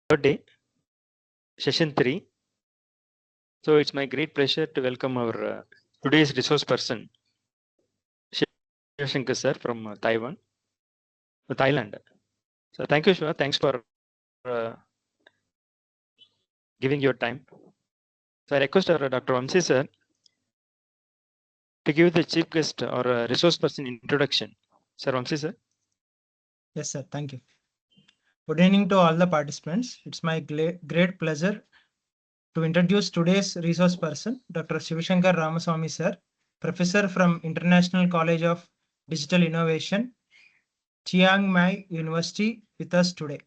Third day, session 3. So it's my great pleasure to welcome our today's resource person, Shivashankar sir from Thailand. So thank you, Shiva. Thanks for giving your time. So I request our Dr. Vamsi sir to give the chief guest or resource person introduction. Sir Vamsi sir. Yes, sir. Thank you. Good evening to all the participants. It's my great pleasure to introduce today's resource person, Dr. Shivashankar Ramaswamy sir, professor from International College of Digital Innovation, Chiang Mai University, with us today.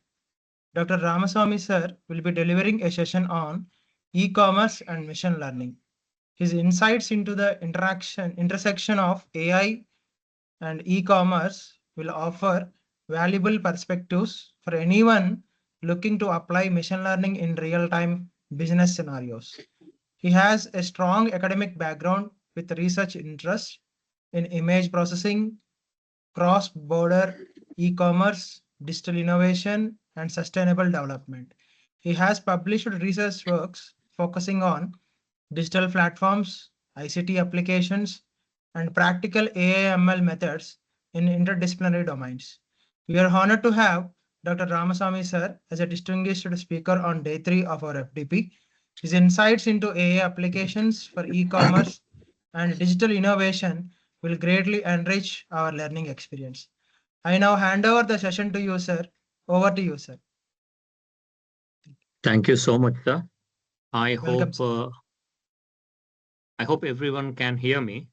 Dr. Ramaswamy sir will be delivering a session on e-commerce and machine learning. His insights into the intersection of AI and e-commerce will offer valuable perspectives for anyone looking to apply machine learning in real-time business scenarios. He has a strong academic background with research interest in image processing, cross-border e-commerce, digital innovation, and sustainable development. He has published research works focusing on digital platforms, ICT applications, and practical AI/ML methods in interdisciplinary domains. We are honored to have Dr. Ramaswamy sir as a distinguished speaker on day 3 of our FDP. His insights into AI applications for e-commerce and digital innovation will greatly enrich our learning experience. I now hand over the session to you, sir. Over to you, sir. Thank you so much, sir. I Welcome, sir. hope everyone can hear me.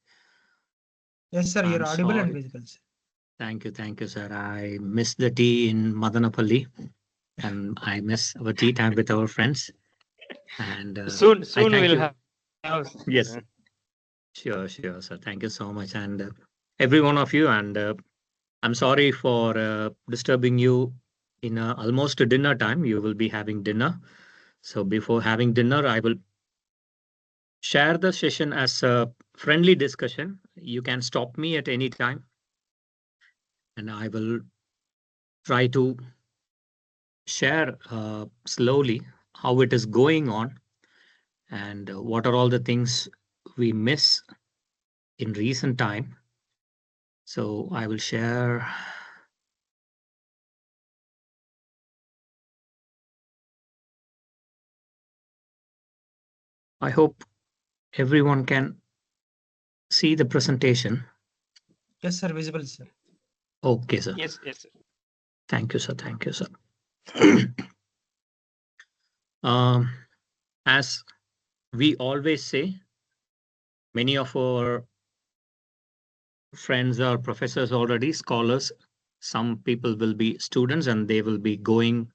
Yes, sir. You're I'm audible and sorry. visible, sir. Thank you, sir. I missed the tea in Madanapalle, and I miss our tea time with our friends. And Soon I thank we'll you. have. Yes, sure, sir. Thank you so much, and every one of you. And I'm sorry for disturbing you in almost dinner time. You will be having dinner. So before having dinner, I will share the session as a friendly discussion. You can stop me at any time, and I will try to share slowly how it is going on and what are all the things we miss in recent time. So I will share. I hope everyone can see the presentation. Yes, sir. Visible, sir. Okay, sir. Yes, sir. Thank you, sir. As we always say, many of our friends are professors already, scholars. Some people will be students and they will be going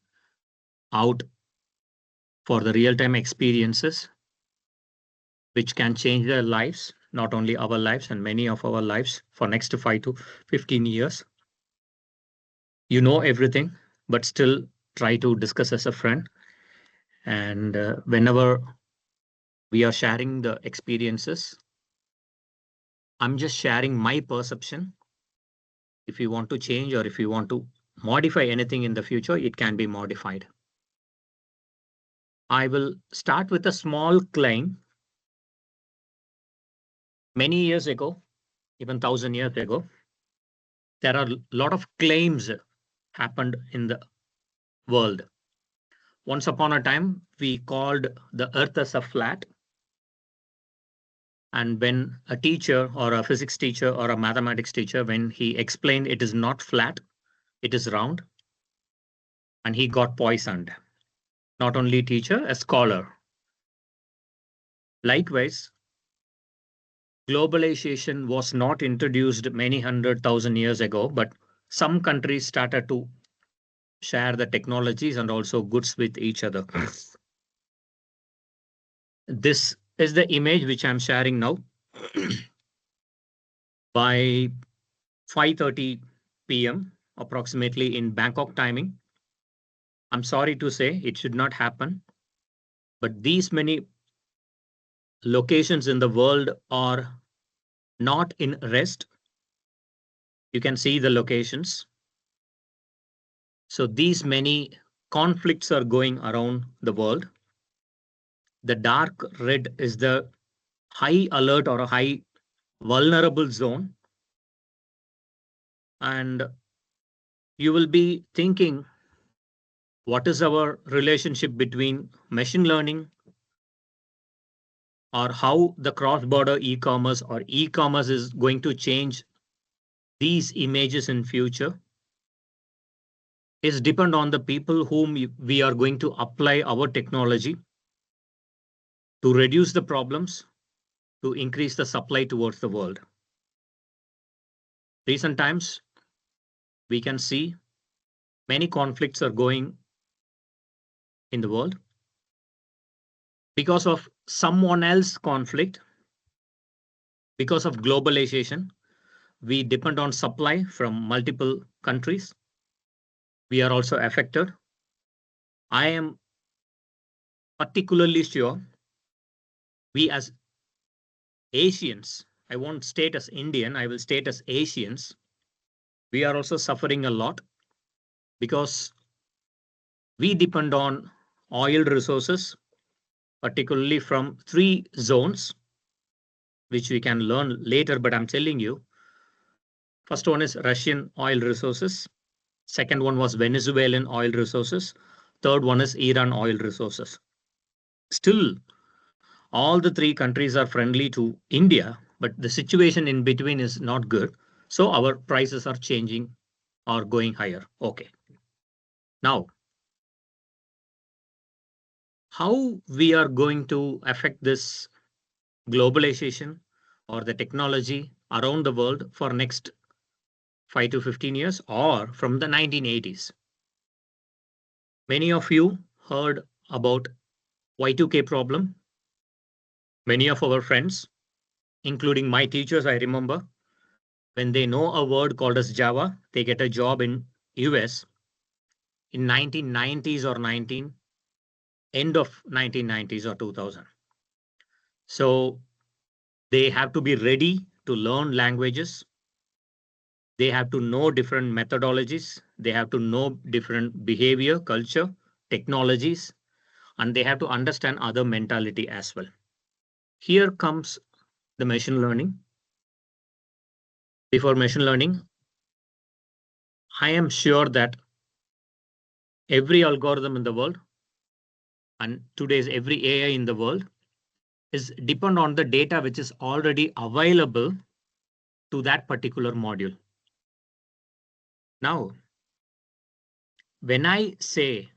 out for the real-time experiences, which can change their lives, not only our lives and many of our lives for next 5 to 15 years. You know everything, but still try to discuss as a friend. And whenever we are sharing the experiences, I'm just sharing my perception. If you want to change or if you want to modify anything in the future, it can be modified. I will start with a small claim. Many years ago, even 1,000 years ago, there are a lot of claims happened in the world. Once upon a time, we called the earth as a flat. And when a teacher or a physics teacher or a mathematics teacher, when he explained it is not flat, it is round, and he got poisoned. Not only teacher, a scholar. Likewise, globalization was not introduced many 100,000 years ago, but some countries started to share the technologies and also goods with each other. This is the image which I'm sharing now. By 5:30 p.m. approximately in Bangkok timing, I'm sorry to say it should not happen, but these many locations in the world are not in rest. You can see the locations. So these many conflicts are going around the world. The dark red is the high alert or a high vulnerable zone. And you will be thinking, what is our relationship between machine learning or how the cross-border e-commerce or e-commerce is going to change these images in future? Is depend on the people whom we are going to apply our technology to reduce the problems, to increase the supply towards the world. Recent times, we can see many conflicts are going in the world because of someone else conflict, because of globalization. We depend on supply from multiple countries. We are also affected. I am particularly sure we as Asians, I won't state as Indian, I will state as Asians, we are also suffering a lot because we depend on oil resources, particularly from 3 zones, which we can learn later, but I'm telling you. First one is Russian oil resources. Second one was Venezuelan oil resources. Third one is Iran oil resources. Still, all the 3 countries are friendly to India, but the situation in between is not good. So our prices are changing or going higher. Okay. Now, how we are going to affect this globalization or the technology around the world for next 5 to 15 years or from the 1980s? Many of you heard about Y2K problem. Many of our friends, including my teachers, I remember, when they know a word called as Java, they get a job in US in 1990s or end of 1990s or 2000. So they have to be ready to learn languages. They have to know different methodologies. They have to know different behavior, culture, technologies, and they have to understand other mentality as well. Here comes the machine learning. Before machine learning, I am sure that every algorithm in the world and today's every AI in the world is depend on the data which is already available to that particular module. Now, when I say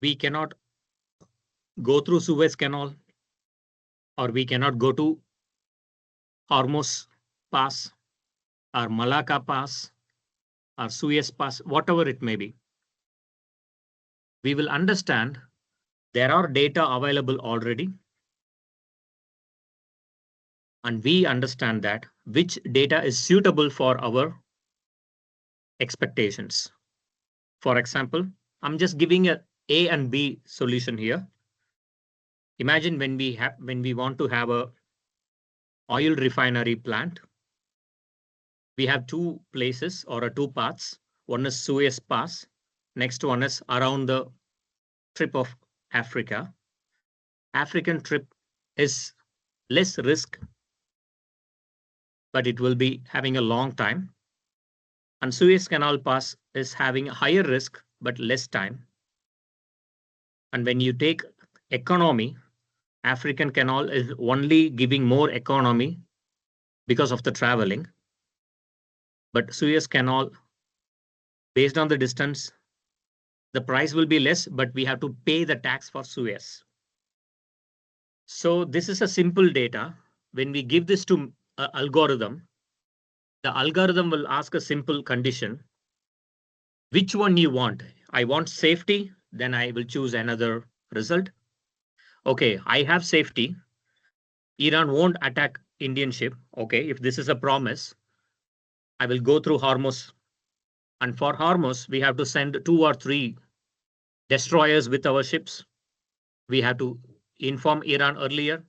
we cannot go through Suez Canal or we cannot go to Hormuz Pass or Malacca Pass or Suez Pass, whatever it may be, we will understand there are data available already. And we understand that which data is suitable for our expectations. For example, I'm just giving a A and B solution here. Imagine when we want to have a oil refinery plant, we have 2 places or 2 paths. One is Suez Pass. Next one is around the trip of Africa. African trip is less risk, but it will be having a long time. And Suez Canal Pass is having a higher risk, but less time. And when you take economy, African Canal is only giving more economy because of the traveling. But Suez Canal, based on the distance, the price will be less, but we have to pay the tax for Suez. So this is a simple data. When we give this to an algorithm, the algorithm will ask a simple condition. Which one you want? I want safety, then I will choose another result. Okay, I have safety. Iran won't attack Indian ship. Okay, if this is a promise, I will go through Hormuz. And for Hormuz, we have to send 2 or 3 destroyers with our ships. We have to inform Iran earlier.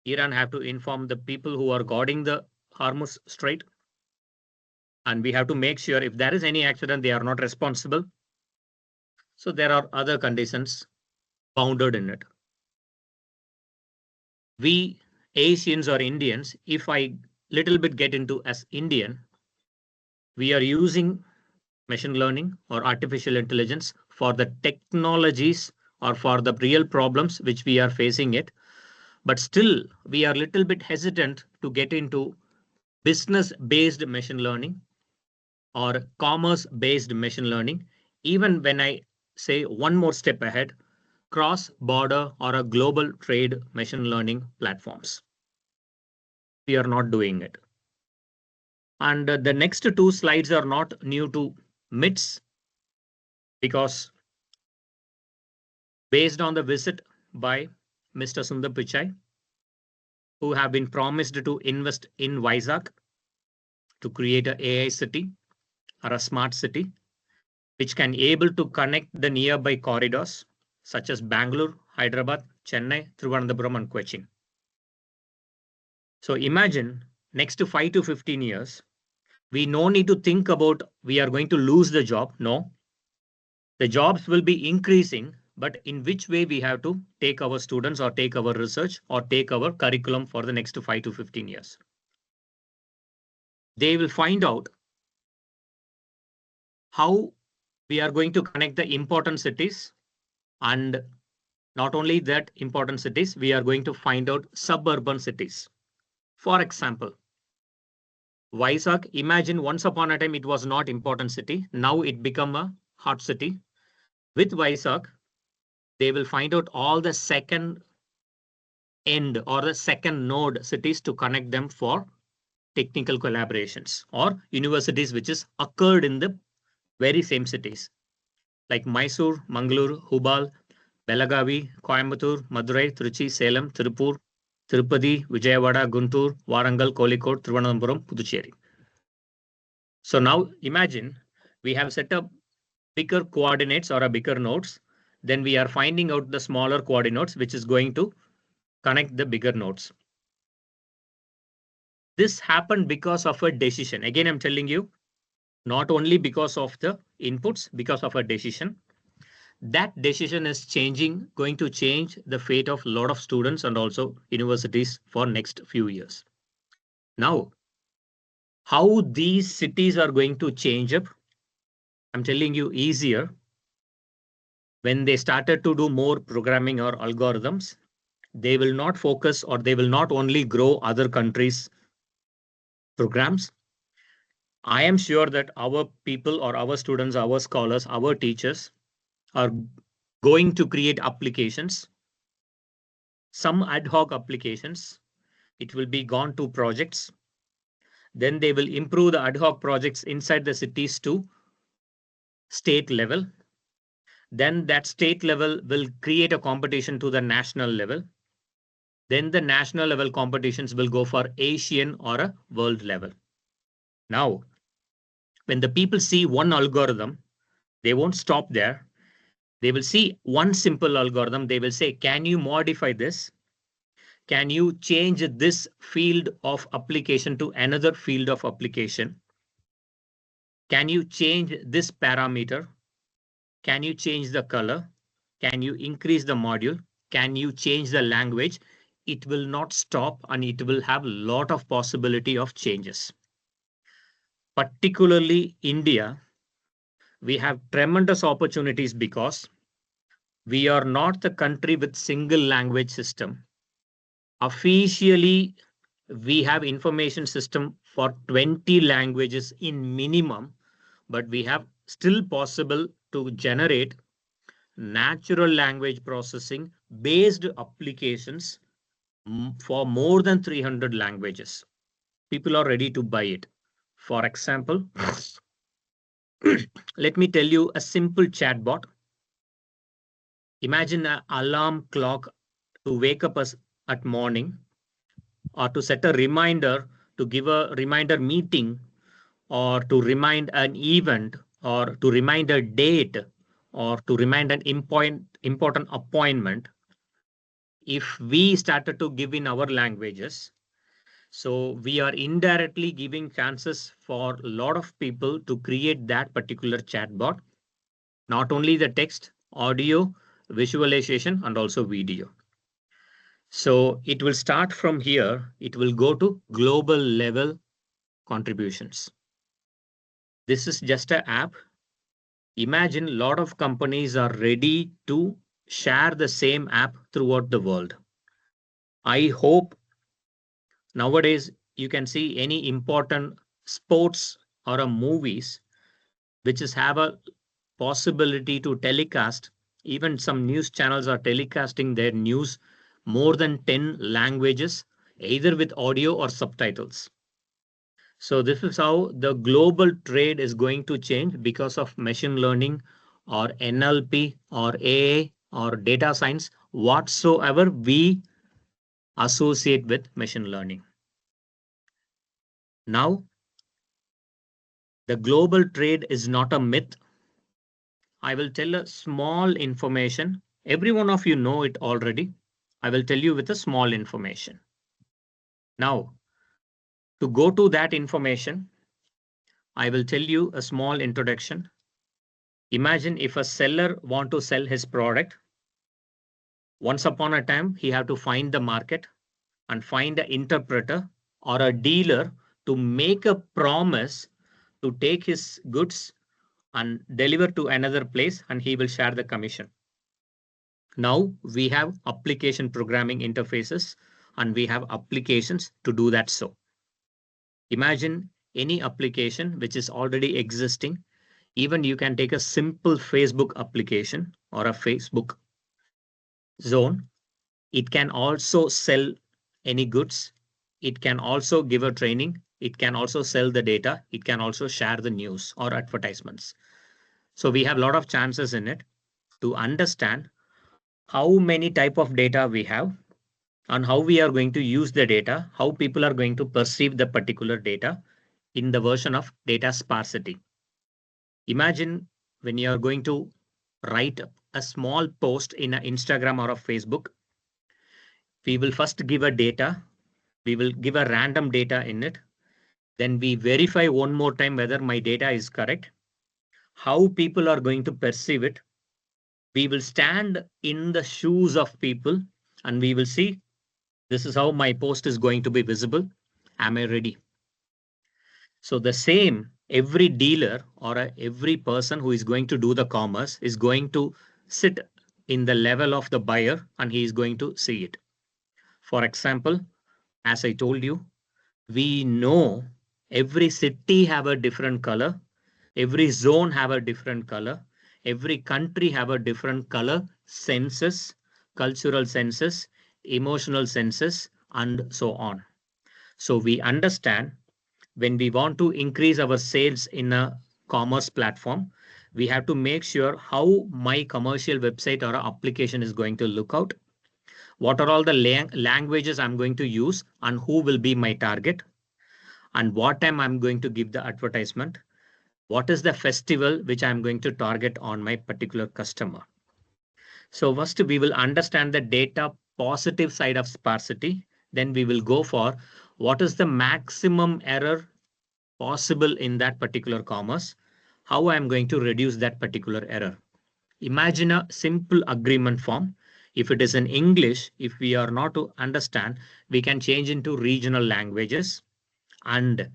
Iran have to inform the people who are guarding the Hormuz Strait. And we have to make sure if there is any accident, they are not responsible. So there are other conditions bounded in it. We Asians or Indians, if I little bit get into as Indian, we are using machine learning or artificial intelligence for the technologies or for the real problems which we are facing it. But still, we are a little bit hesitant to get into business-based machine learning or commerce-based machine learning. Even when I say one more step ahead, cross-border or a global trade machine learning platforms. We are not doing it. And the next two slides are not new to MITS because based on the visit by Mr. Sundar Pichai, who have been promised to invest in Vizag to create an AI city or a smart city, which can able to connect the nearby corridors such as Bangalore, Hyderabad, Chennai, Thiruvananthapuram, and Cochin. So imagine next to 5 to 15 years, we no need to think about we are going to lose the job. No, the jobs will be increasing, but in which way we have to take our students or take our research or take our curriculum for the next 5 to 15 years. They will find out how we are going to connect the important cities, and not only that important cities, we are going to find out suburban cities. For example, Vizag, imagine once upon a time it was not important city. Now it become a hot city. With Vizag, they will find out all the second end or the second node cities to connect them for technical collaborations or universities which is occurred in the very same cities like Mysore, Mangaluru, Hubal, Belagavi, Coimbatore, Madurai, Trichy, Salem, Tirupur, Tirupati, Vijayawada, Guntur, Warangal, Kozhikode, Thiruvananthapuram, Puducherry. So now imagine we have set up bigger coordinates or a bigger nodes. Then we are finding out the smaller coordinates which is going to connect the bigger nodes. This happened because of a decision. Again, I'm telling you, not only because of the inputs, because of a decision. That decision is going to change the fate of a lot of students and also universities for next few years. Now, how these cities are going to change up, I'm telling you easier. When they started to do more programming or algorithms, they will not focus or they will not only grow other countries' programs. I am sure that our people or our students, our scholars, our teachers are going to create applications, some ad hoc applications. It will be gone to projects. Then they will improve the ad hoc projects inside the cities to state level. Then that state level will create a competition to the national level. Then the national level competitions will go for Asian or a world level. Now, when the people see one algorithm, they won't stop there. They will see one simple algorithm. They will say, can you modify this? Can you change this field of application to another field of application? Can you change this parameter? Can you change the color? Can you increase the module? Can you change the language? It will not stop and it will have a lot of possibility of changes. Particularly India, we have tremendous opportunities because we are not the country with single language system. Officially, we have information system for 20 languages in minimum, but we have still possible to generate natural language processing based applications for more than 300 languages. People are ready to buy it. For example, let me tell you a simple chatbot. Imagine an alarm clock to wake up us at morning, or to set a reminder, to give a reminder meeting, or to remind an event, or to remind a date, or to remind an important appointment. If we started to give in our languages, So we are indirectly giving chances for a lot of people to create that particular chatbot, not only the text, audio, visualization, and also video. So it will start from here. It will go to global level contributions. This is just an app. Imagine a lot of companies are ready to share the same app throughout the world. I hope nowadays you can see any important sports or a movies which is have a possibility to telecast. Even some news channels are telecasting their news more than 10 languages, either with audio or subtitles. So this is how the global trade is going to change because of machine learning or NLP or AI or data science, whatsoever we associate with machine learning. Now, the global trade is not a myth. I will tell a small information. Every one of you know it already. I will tell you with a small information. Now, to go to that information, I will tell you a small introduction. Imagine if a seller want to sell his product. Once upon a time, he had to find the market and find an interpreter or a dealer to make a promise to take his goods and deliver to another place, and he will share the commission. Now we have application programming interfaces and we have applications to do that. So imagine any application which is already existing. Even you can take a simple Facebook application or a Facebook zone. It can also sell any goods. It can also give a training. It can also sell the data. It can also share the news or advertisements. So we have a lot of chances in it to understand how many type of data we have and how we are going to use the data, how people are going to perceive the particular data in the version of data sparsity. Imagine when you are going to write a small post in an Instagram or a Facebook, we will first give a data, we will give a random data in it. Then we verify one more time whether my data is correct, how people are going to perceive it. We will stand in the shoes of people and we will see this is how my post is going to be visible. Am I ready? So the same, every dealer or every person who is going to do the commerce is going to sit in the level of the buyer and he is going to see it. For example, as I told you, we know every city have a different color, every zone have a different color, every country have a different color, senses, cultural senses, emotional senses, and so on. So we understand when we want to increase our sales in a commerce platform, we have to make sure how my commercial website or application is going to look out. What are all the languages I'm going to use and who will be my target and what time I'm going to give the advertisement. What is the festival which I'm going to target on my particular customer. So first we will understand the data positive side of sparsity. Then we will go for what is the maximum error possible in that particular commerce, how I'm going to reduce that particular error. Imagine a simple agreement form. If it is in English, if we are not to understand, we can change into regional languages. And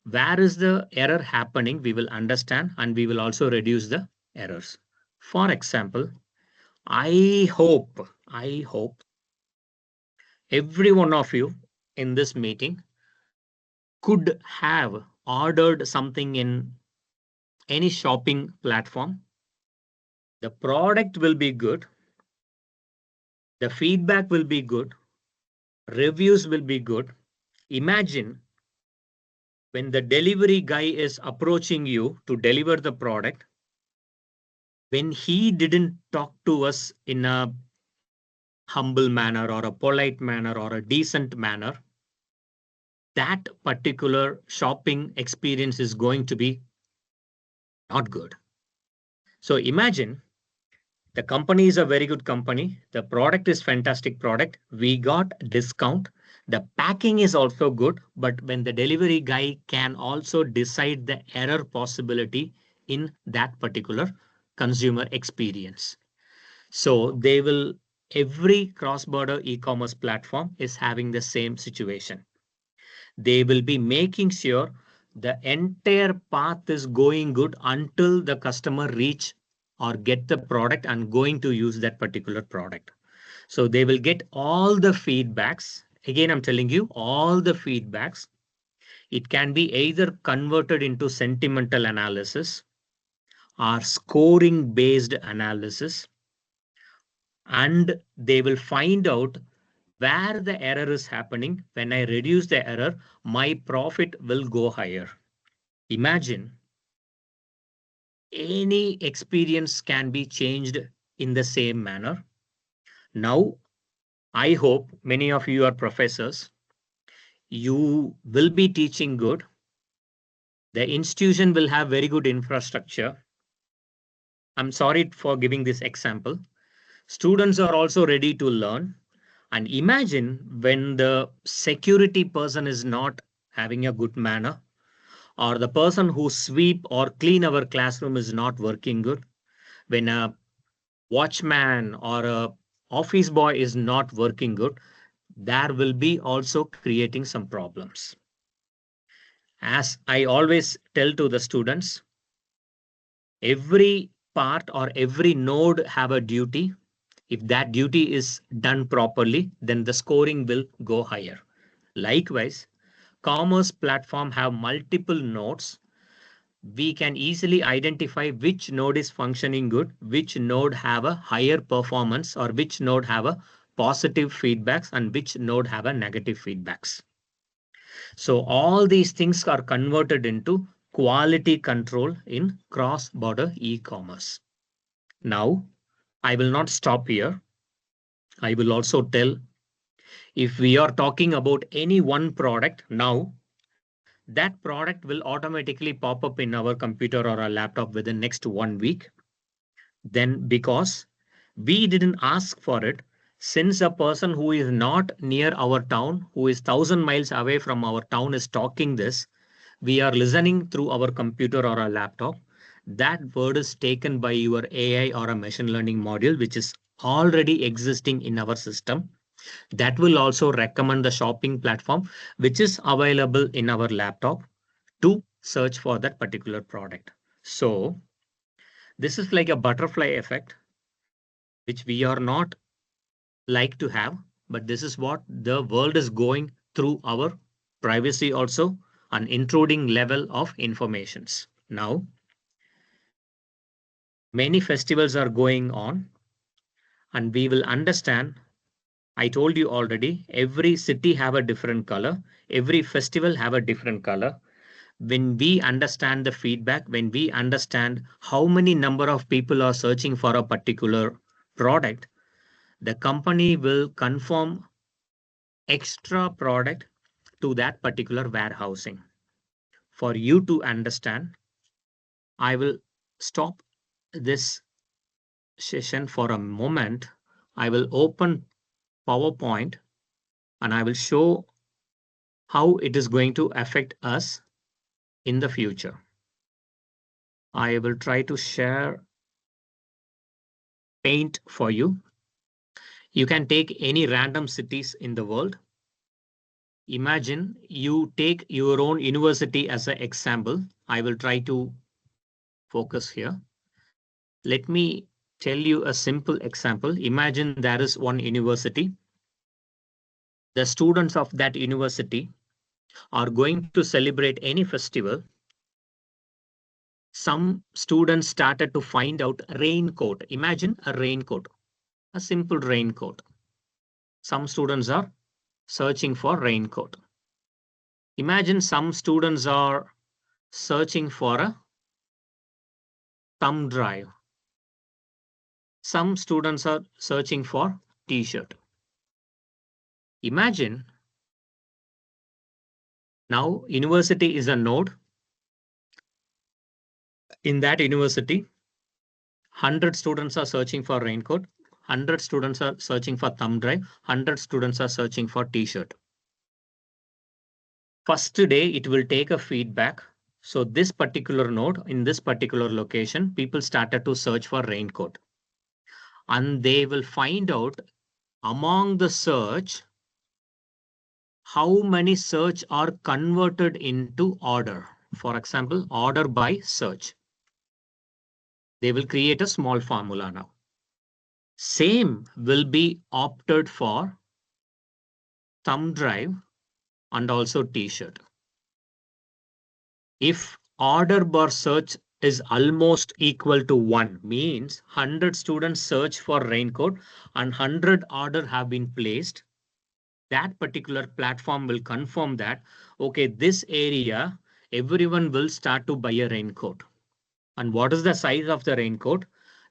where is the error happening, we will understand and we will also reduce the errors. For example, I hope every one of you in this meeting could have ordered something in any shopping platform. The product will be good. The feedback will be good. Reviews will be good. Imagine when the delivery guy is approaching you to deliver the product, when he didn't talk to us in a humble manner or a polite manner or a decent manner, that particular shopping experience is going to be not good. So imagine the company is a very good company. The product is fantastic product. We got discount. The packing is also good, but when the delivery guy can also decide the error possibility in that particular consumer experience. So every cross-border e-commerce platform is having the same situation. They will be making sure the entire path is going good until the customer reach or get the product and going to use that particular product. So they will get all the feedbacks. Again, I'm telling you, all the feedbacks. It can be either converted into sentimental analysis or scoring based analysis. And they will find out where the error is happening. When I reduce the error, my profit will go higher. Imagine any experience can be changed in the same manner. Now, I hope many of you are professors. You will be teaching good. The institution will have very good infrastructure. I'm sorry for giving this example. Students are also ready to learn. And imagine when the security person is not having a good manner, or the person who sweep or clean our classroom is not working good, when a watchman or a office boy is not working good, there will be also creating some problems. As I always tell to the students, every part or every node have a duty. If that duty is done properly, then the scoring will go higher. Likewise, commerce platform have multiple nodes. We can easily identify which node is functioning good, which node have a higher performance, or which node have a positive feedbacks and which node have a negative feedbacks. So all these things are converted into quality control in cross-border e-commerce. Now, I will not stop here. I will also tell, if we are talking about any one product now, that product will automatically pop up in our computer or our laptop within next 1 week. Then because we didn't ask for it, since a person who is not near our town, who is 1,000 miles away from our town is talking this, we are listening through our computer or our laptop. That word is taken by your AI or a machine learning module, which is already existing in our system. That will also recommend the shopping platform, which is available in our laptop to search for that particular product. So this is like a butterfly effect, which we are not like to have, but this is what the world is going through our privacy also, an intruding level of informations. Now, many festivals are going on and we will understand. I told you already, every city have a different color. Every festival have a different color. When we understand the feedback, when we understand how many number of people are searching for a particular product, the company will confirm extra product to that particular warehousing. For you to understand, I will stop this session for a moment. I will open PowerPoint and I will show how it is going to affect us in the future. I will try to share Paint for you. You can take any random cities in the world. Imagine you take your own university as an example. I will try to focus here. Let me tell you a simple example. Imagine there is one university. The students of that university are going to celebrate any festival. Some students started to find out raincoat. Imagine a raincoat, a simple raincoat. Some students are searching for raincoat. Imagine some students are searching for a thumb drive. Some students are searching for t-shirt. Imagine now university is a node. In that university, 100 students are searching for raincoat. 100 students are searching for thumb drive. 100 students are searching for t-shirt. First day, it will take a feedback. So this particular node in this particular location, people started to search for raincoat. And they will find out among the search, how many search are converted into order. For example, order by search. They will create a small formula now. Same will be opted for thumb drive and also t-shirt. If order bar search is almost equal to 1, means 100 students search for raincoat and 100 order have been placed, that particular platform will confirm that, okay, this area, everyone will start to buy a raincoat. And what is the size of the raincoat?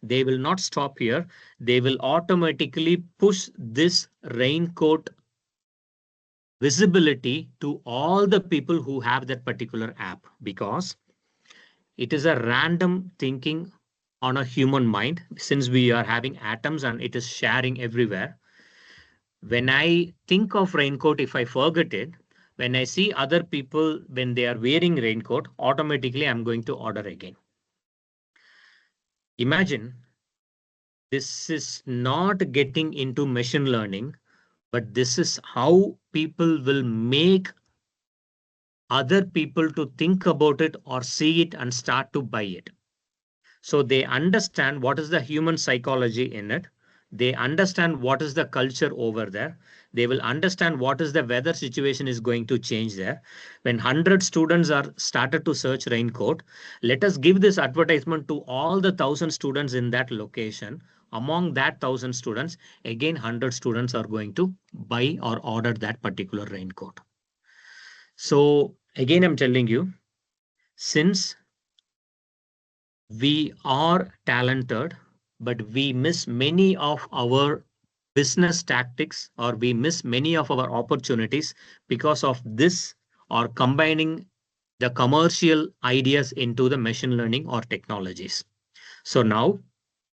They will not stop here. They will automatically push this raincoat visibility to all the people who have that particular app, because it is a random thinking on a human mind, since we are having atoms and it is sharing everywhere. When I think of raincoat, if I forget it, when I see other people when they are wearing raincoat, automatically I'm going to order again. Imagine, this is not getting into machine learning, but this is how people will make other people to think about it or see it and start to buy it. So they understand what is the human psychology in it. They understand what is the culture over there. They will understand what is the weather situation is going to change there. When 100 students are started to search raincoat, let us give this advertisement to all the 1,000 students in that location. Among that 1,000 students, again 100 students are going to buy or order that particular raincoat. So again, I'm telling you, since we are talented, but we miss many of our business tactics, or we miss many of our opportunities because of this, or combining the commercial ideas into the machine learning or technologies. So now,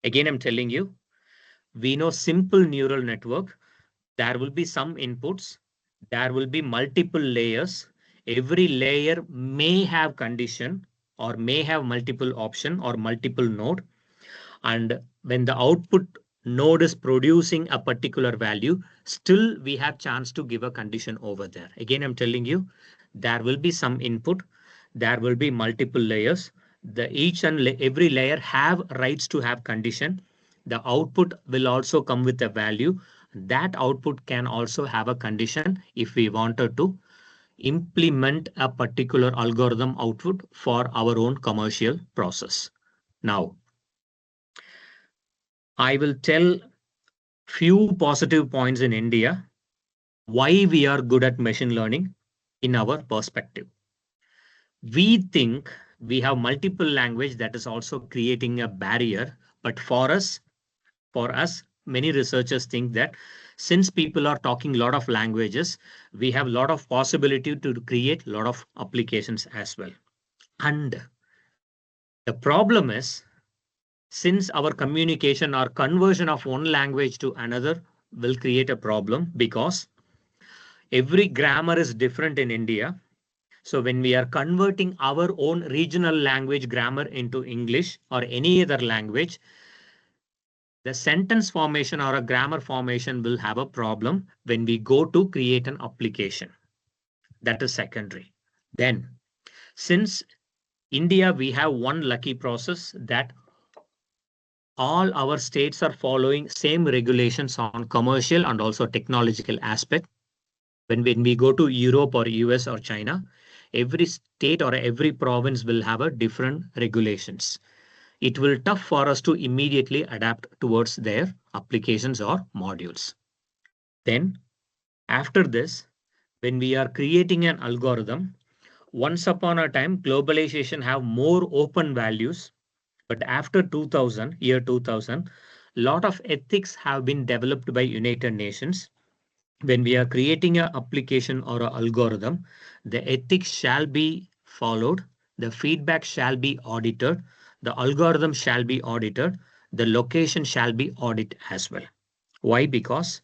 again, I'm telling you, we know simple neural network. There will be some inputs. There will be multiple layers. Every layer may have condition or may have multiple option or multiple node. And when the output node is producing a particular value, still we have chance to give a condition over there. Again, I'm telling you, there will be some input. There will be multiple layers. Each and every layer have rights to have condition. The output will also come with a value. That output can also have a condition if we wanted to implement a particular algorithm output for our own commercial process. Now, I will tell few positive points in India, why we are good at machine learning in our perspective. We think we have multiple language that is also creating a barrier, but for us, many researchers think that since people are talking a lot of languages, we have a lot of possibility to create a lot of applications as well. And the problem is, since our communication or conversion of one language to another will create a problem, because every grammar is different in India. So when we are converting our own regional language grammar into English or any other language, the sentence formation or a grammar formation will have a problem when we go to create an application. That is secondary. Then, since India, we have one lucky process that all our states are following same regulations on commercial and also technological aspect. When we go to Europe or US or China, every state or every province will have a different regulations. It will tough for us to immediately adapt towards their applications or modules. Then after this, when we are creating an algorithm, once upon a time, globalization have more open values. But after 2000, year 2000, lot of ethics have been developed by United Nations. When we are creating an application or an algorithm, the ethics shall be followed, the feedback shall be audited, the algorithm shall be audited, the location shall be audited as well. Why? Because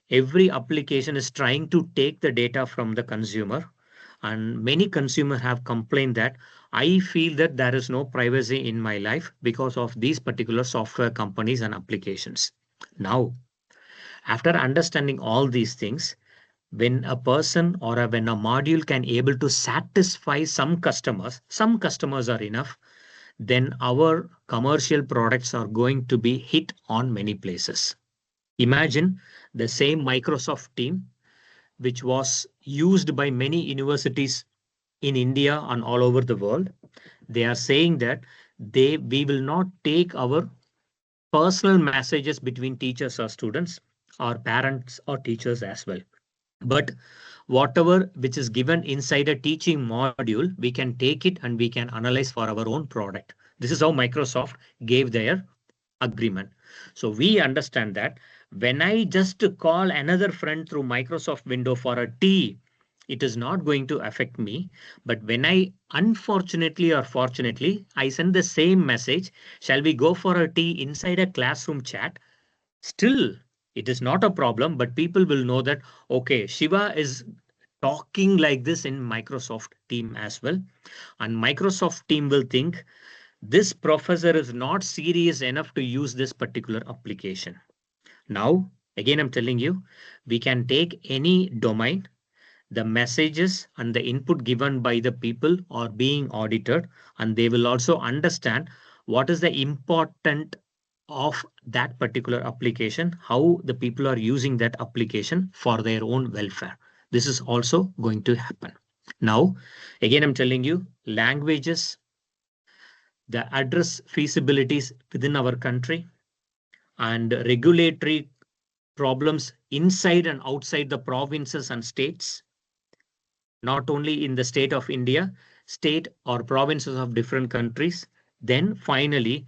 every application is trying to take the data from the consumer, And many consumers have complained that I feel that there is no privacy in my life because of these particular software companies and applications. Now, after understanding all these things, when a person or when a module can able to satisfy some customers are enough, then our commercial products are going to be hit on many places. Imagine the same Microsoft team, which was used by many universities in India and all over the world. They are saying that we will not take our personal messages between teachers or students or parents or teachers as well. But whatever which is given inside a teaching module, we can take it and we can analyze for our own product. This is how Microsoft gave their agreement. So we understand that when I just call another friend through Microsoft window for a tea, it is not going to affect me. But when I unfortunately or fortunately, I send the same message, shall we go for a tea inside a classroom chat? Still, it is not a problem, but people will know that, okay, Shiva is talking like this in Microsoft team as well. And Microsoft team will think this professor is not serious enough to use this particular application. Now, again, I'm telling you, we can take any domain, the messages and the input given by the people are being audited, and they will also understand what is the important of that particular application, how the people are using that application for their own welfare. This is also going to happen. Now, again, I'm telling you, languages, the address feasibilities within our country, and regulatory problems inside and outside the provinces and states, not only in the state of India, state or provinces of different countries. Then finally,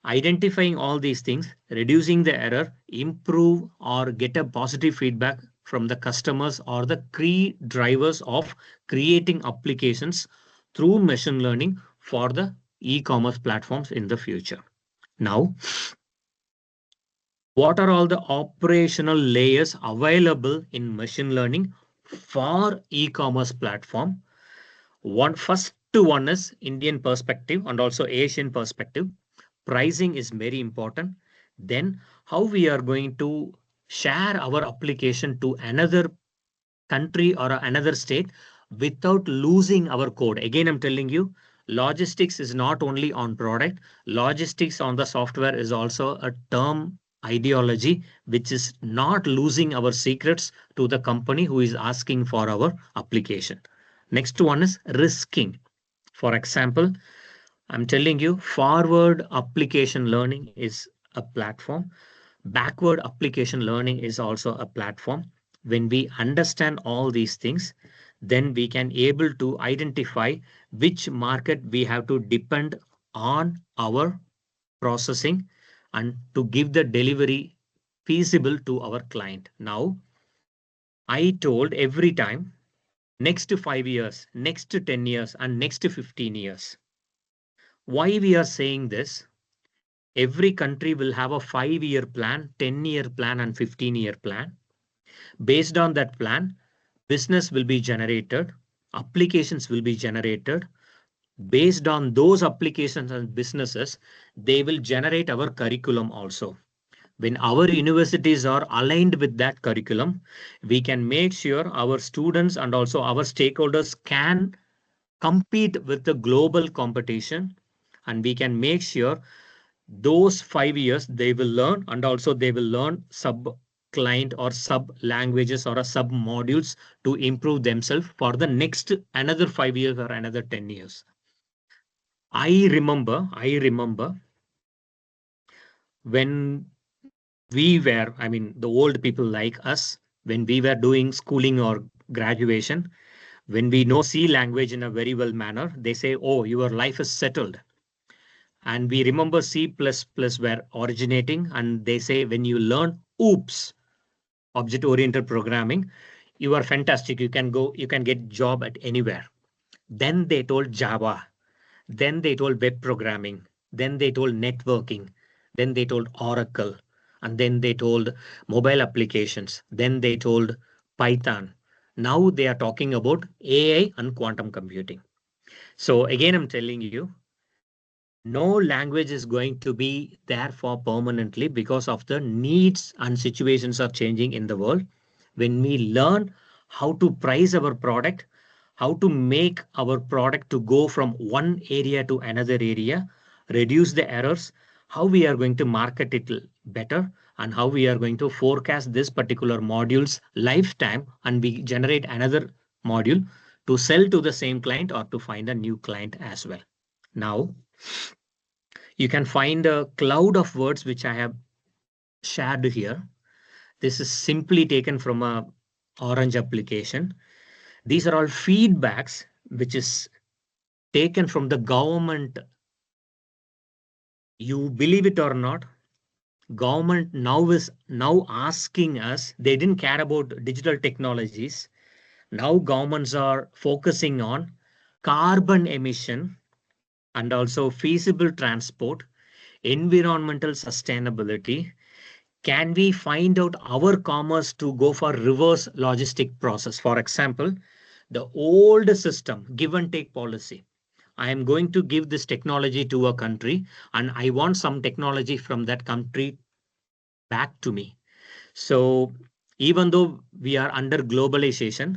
identifying all these things, reducing the error, improve or get a positive feedback from the customers or the key drivers of creating applications through machine learning for the e-commerce platforms in the future. Now, what are all the operational layers available in machine learning for e-commerce platform? First one is Indian perspective and also Asian perspective. Pricing is very important. Then how we are going to share our application to another country or another state without losing our code. Again, I'm telling you, logistics is not only on product, logistics on the software is also a term ideology, which is not losing our secrets to the company who is asking for our application. Next one is risking. For example, I'm telling you, forward application learning is a platform. Backward application learning is also a platform. When we understand all these things, then we can able to identify which market we have to depend on our processing and to give the delivery feasible to our client. Now, I told every time, next 5 years, next 10 years, and next 15 years. Why we are saying this? Every country will have a 5-year plan, 10-year plan, and 15-year plan. Based on that plan, business will be generated, applications will be generated. Based on those applications and businesses, they will generate our curriculum also. When our universities are aligned with that curriculum, we can make sure our students and also our stakeholders can compete with the global competition, and we can make sure those 5 years they will learn, and also they will learn sub client or sub languages or a sub modules to improve themselves for the next another 5 years or another 10 years. I remember when the old people like us, when we were doing schooling or graduation, when we know C language in a very well manner, they say, oh, your life is settled. And we remember C++ were originating, and they say when you learn OOPS, object-oriented programming, you are fantastic. You can get job at anywhere. Then they told Java. Then they told web programming. Then they told networking. Then they told Oracle. And then they told mobile applications. Then they told Python. Now they are talking about AI and quantum computing. So again, I'm telling you, no language is going to be there for permanently because of the needs and situations are changing in the world. When we learn how to price our product, how to make our product to go from one area to another area, reduce the errors, how we are going to market it better, and how we are going to forecast this particular module's lifetime, and we generate another module to sell to the same client or to find a new client as well. Now, you can find a cloud of words which I have shared here. This is simply taken from a Orange application. These are all feedbacks which is taken from the government. You believe it or not, government now is now asking us, they didn't care about digital technologies. Now governments are focusing on carbon emission and also feasible transport, environmental sustainability. Can we find out our commerce to go for reverse logistic process? For example, the old system, give and take policy. I am going to give this technology to a country and I want some technology from that country back to me. So even though we are under globalization,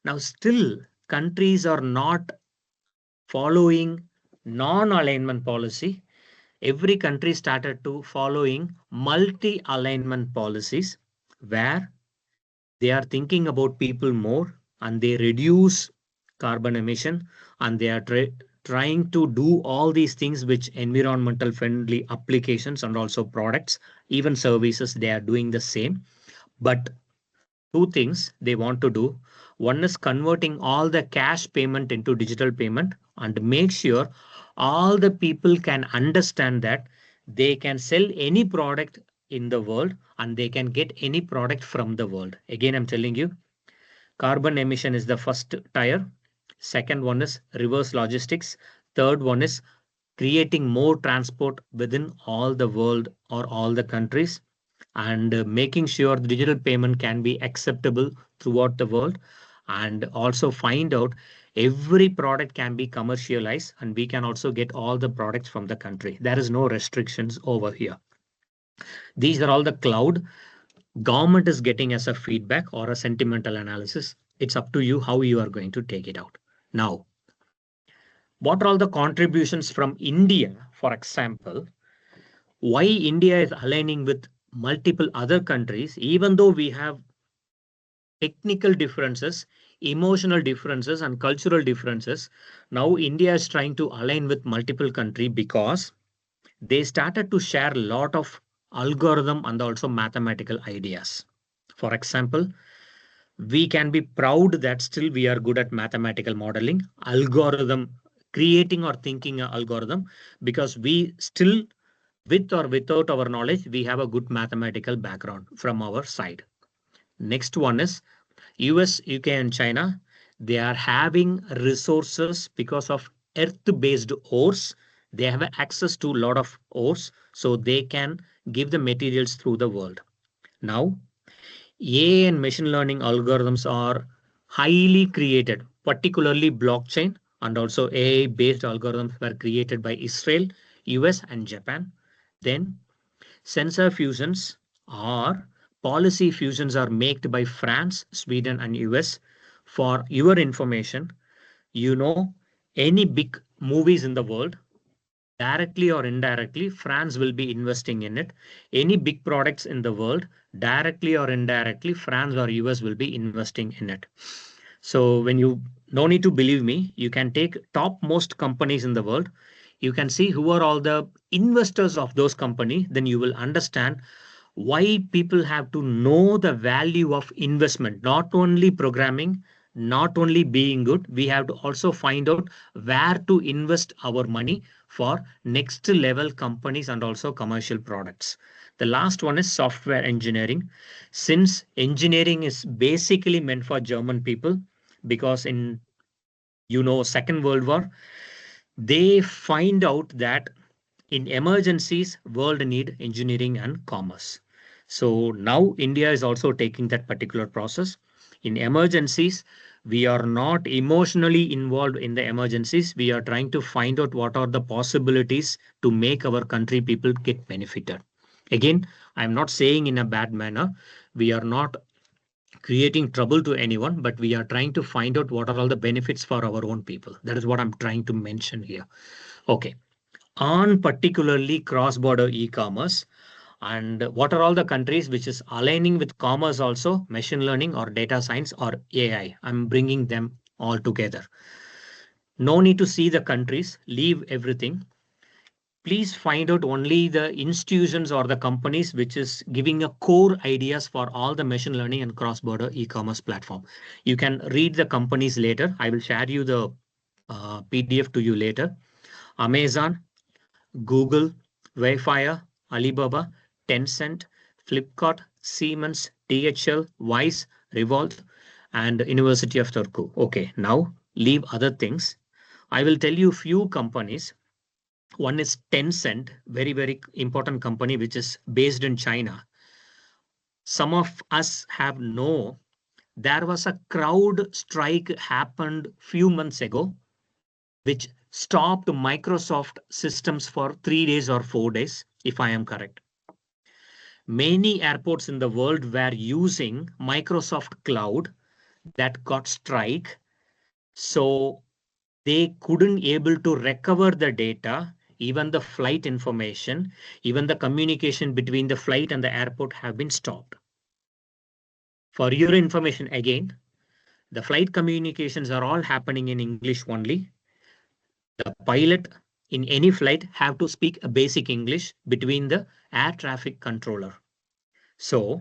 now still countries are not following non-alignment policy. Every country started to following multi-alignment policies where they are thinking about people more and they reduce carbon emission and they are trying to do all these things which environmental friendly applications and also products, even services, they are doing the same. But two things they want to do. One is converting all the cash payment into digital payment and make sure all the people can understand that they can sell any product in the world and they can get any product from the world. Again, I'm telling you, carbon emission is the first tier. Second one is reverse logistics. Third one is creating more transport within all the world or all the countries and making sure the digital payment can be acceptable throughout the world and also find out every product can be commercialized and we can also get all the products from the country. There is no restrictions over here. These are all the cloud government is getting as a feedback or a sentimental analysis. It's up to you how you are going to take it out. Now, what are all the contributions from India, for example? Why India is aligning with multiple other countries, even though we have technical differences, emotional differences, and cultural differences. Now India is trying to align with multiple countries because they started to share a lot of algorithm and also mathematical ideas. For example, we can be proud that still we are good at mathematical modeling, algorithm, creating or thinking an algorithm, because we still, with or without our knowledge, we have a good mathematical background from our side. Next one is US, UK, and China. They are having resources because of earth-based ores. They have access to a lot of ores, so they can give the materials through the world. Now, AI and machine learning algorithms are highly created, particularly blockchain and also AI-based algorithms were created by Israel, US, and Japan. Then sensor fusions or policy fusions are made by France, Sweden, and US. For your information, you know, any big movies in the world, directly or indirectly, France will be investing in it. Any big products in the world, directly or indirectly, France or US will be investing in it. So when you no need to believe me, you can take topmost companies in the world. You can see who are all the investors of those companies. Then you will understand why people have to know the value of investment, not only programming, not only being good, we have to also find out where to invest our money for next level companies and also commercial products. The last one is software engineering. Since engineering is basically meant for German people, because in Second World War, they find out that in emergencies, world need engineering and commerce. So now India is also taking that particular process. In emergencies, we are not emotionally involved in the emergencies. We are trying to find out what are the possibilities to make our country people get benefited. Again, I'm not saying in a bad manner. We are not creating trouble to anyone, but we are trying to find out what are all the benefits for our own people. That is what I'm trying to mention here. Okay. On particularly cross-border e-commerce, and what are all the countries which is aligning with commerce also, machine learning or data science or AI. I'm bringing them all together. No need to see the countries, leave everything. Please find out only the institutions or the companies which is giving a core ideas for all the machine learning and cross-border e-commerce platform. You can read the companies later. I will share you the PDF to you later. Amazon, Google, Wayfair, Alibaba, Tencent, Flipkart, Siemens, DHL, Wise, Revolt, and University of Turku. Okay, now leave other things. I will tell you few companies. One is Tencent, very, very important company, which is based in China. Some of us have know there was a crowd strike happened few months ago, which stopped Microsoft systems for 3 days or 4 days, if I am correct. Many airports in the world were using Microsoft Cloud that got strike. So they couldn't able to recover the data, even the flight information, even the communication between the flight and the airport have been stopped. For your information again, the flight communications are all happening in English only. The pilot in any flight have to speak a basic English between the air traffic controller. So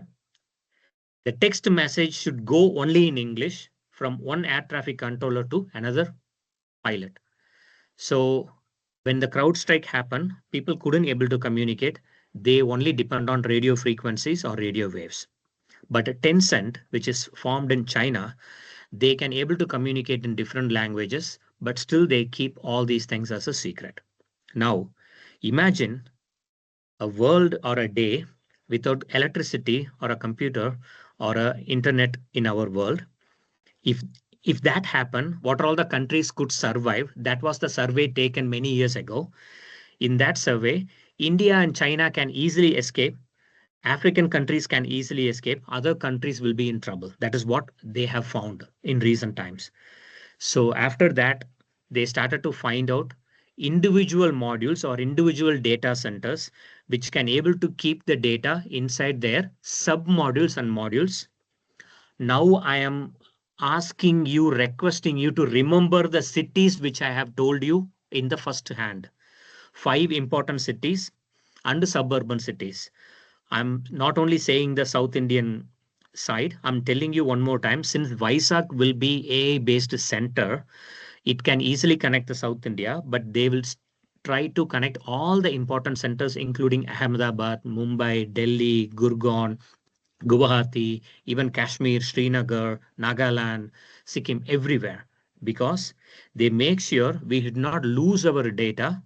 the text message should go only in English from one air traffic controller to another pilot. So when the crowd strike happened, people couldn't able to communicate. They only depend on radio frequencies or radio waves. But Tencent, which is formed in China, they can able to communicate in different languages, but still they keep all these things as a secret. Now, imagine a world or a day without electricity or a computer or a internet in our world. If that happened, what all the countries could survive? That was the survey taken many years ago. In that survey, India and China can easily escape. African countries can easily escape. Other countries will be in trouble. That is what they have found in recent times. So after that, they started to find out individual modules or individual data centers which can able to keep the data inside their sub modules and modules. Now I am asking you, requesting you to remember the cities which I have told you in the first hand. 5 important cities and suburban cities. I'm not only saying the South Indian side, I'm telling you one more time, since Vizag will be a based center, it can easily connect the South India, but they will try to connect all the important centers, including Ahmedabad, Mumbai, Delhi, Gurgaon, Guwahati, even Kashmir, Srinagar, Nagaland, Sikkim, everywhere, because they make sure we did not lose our data,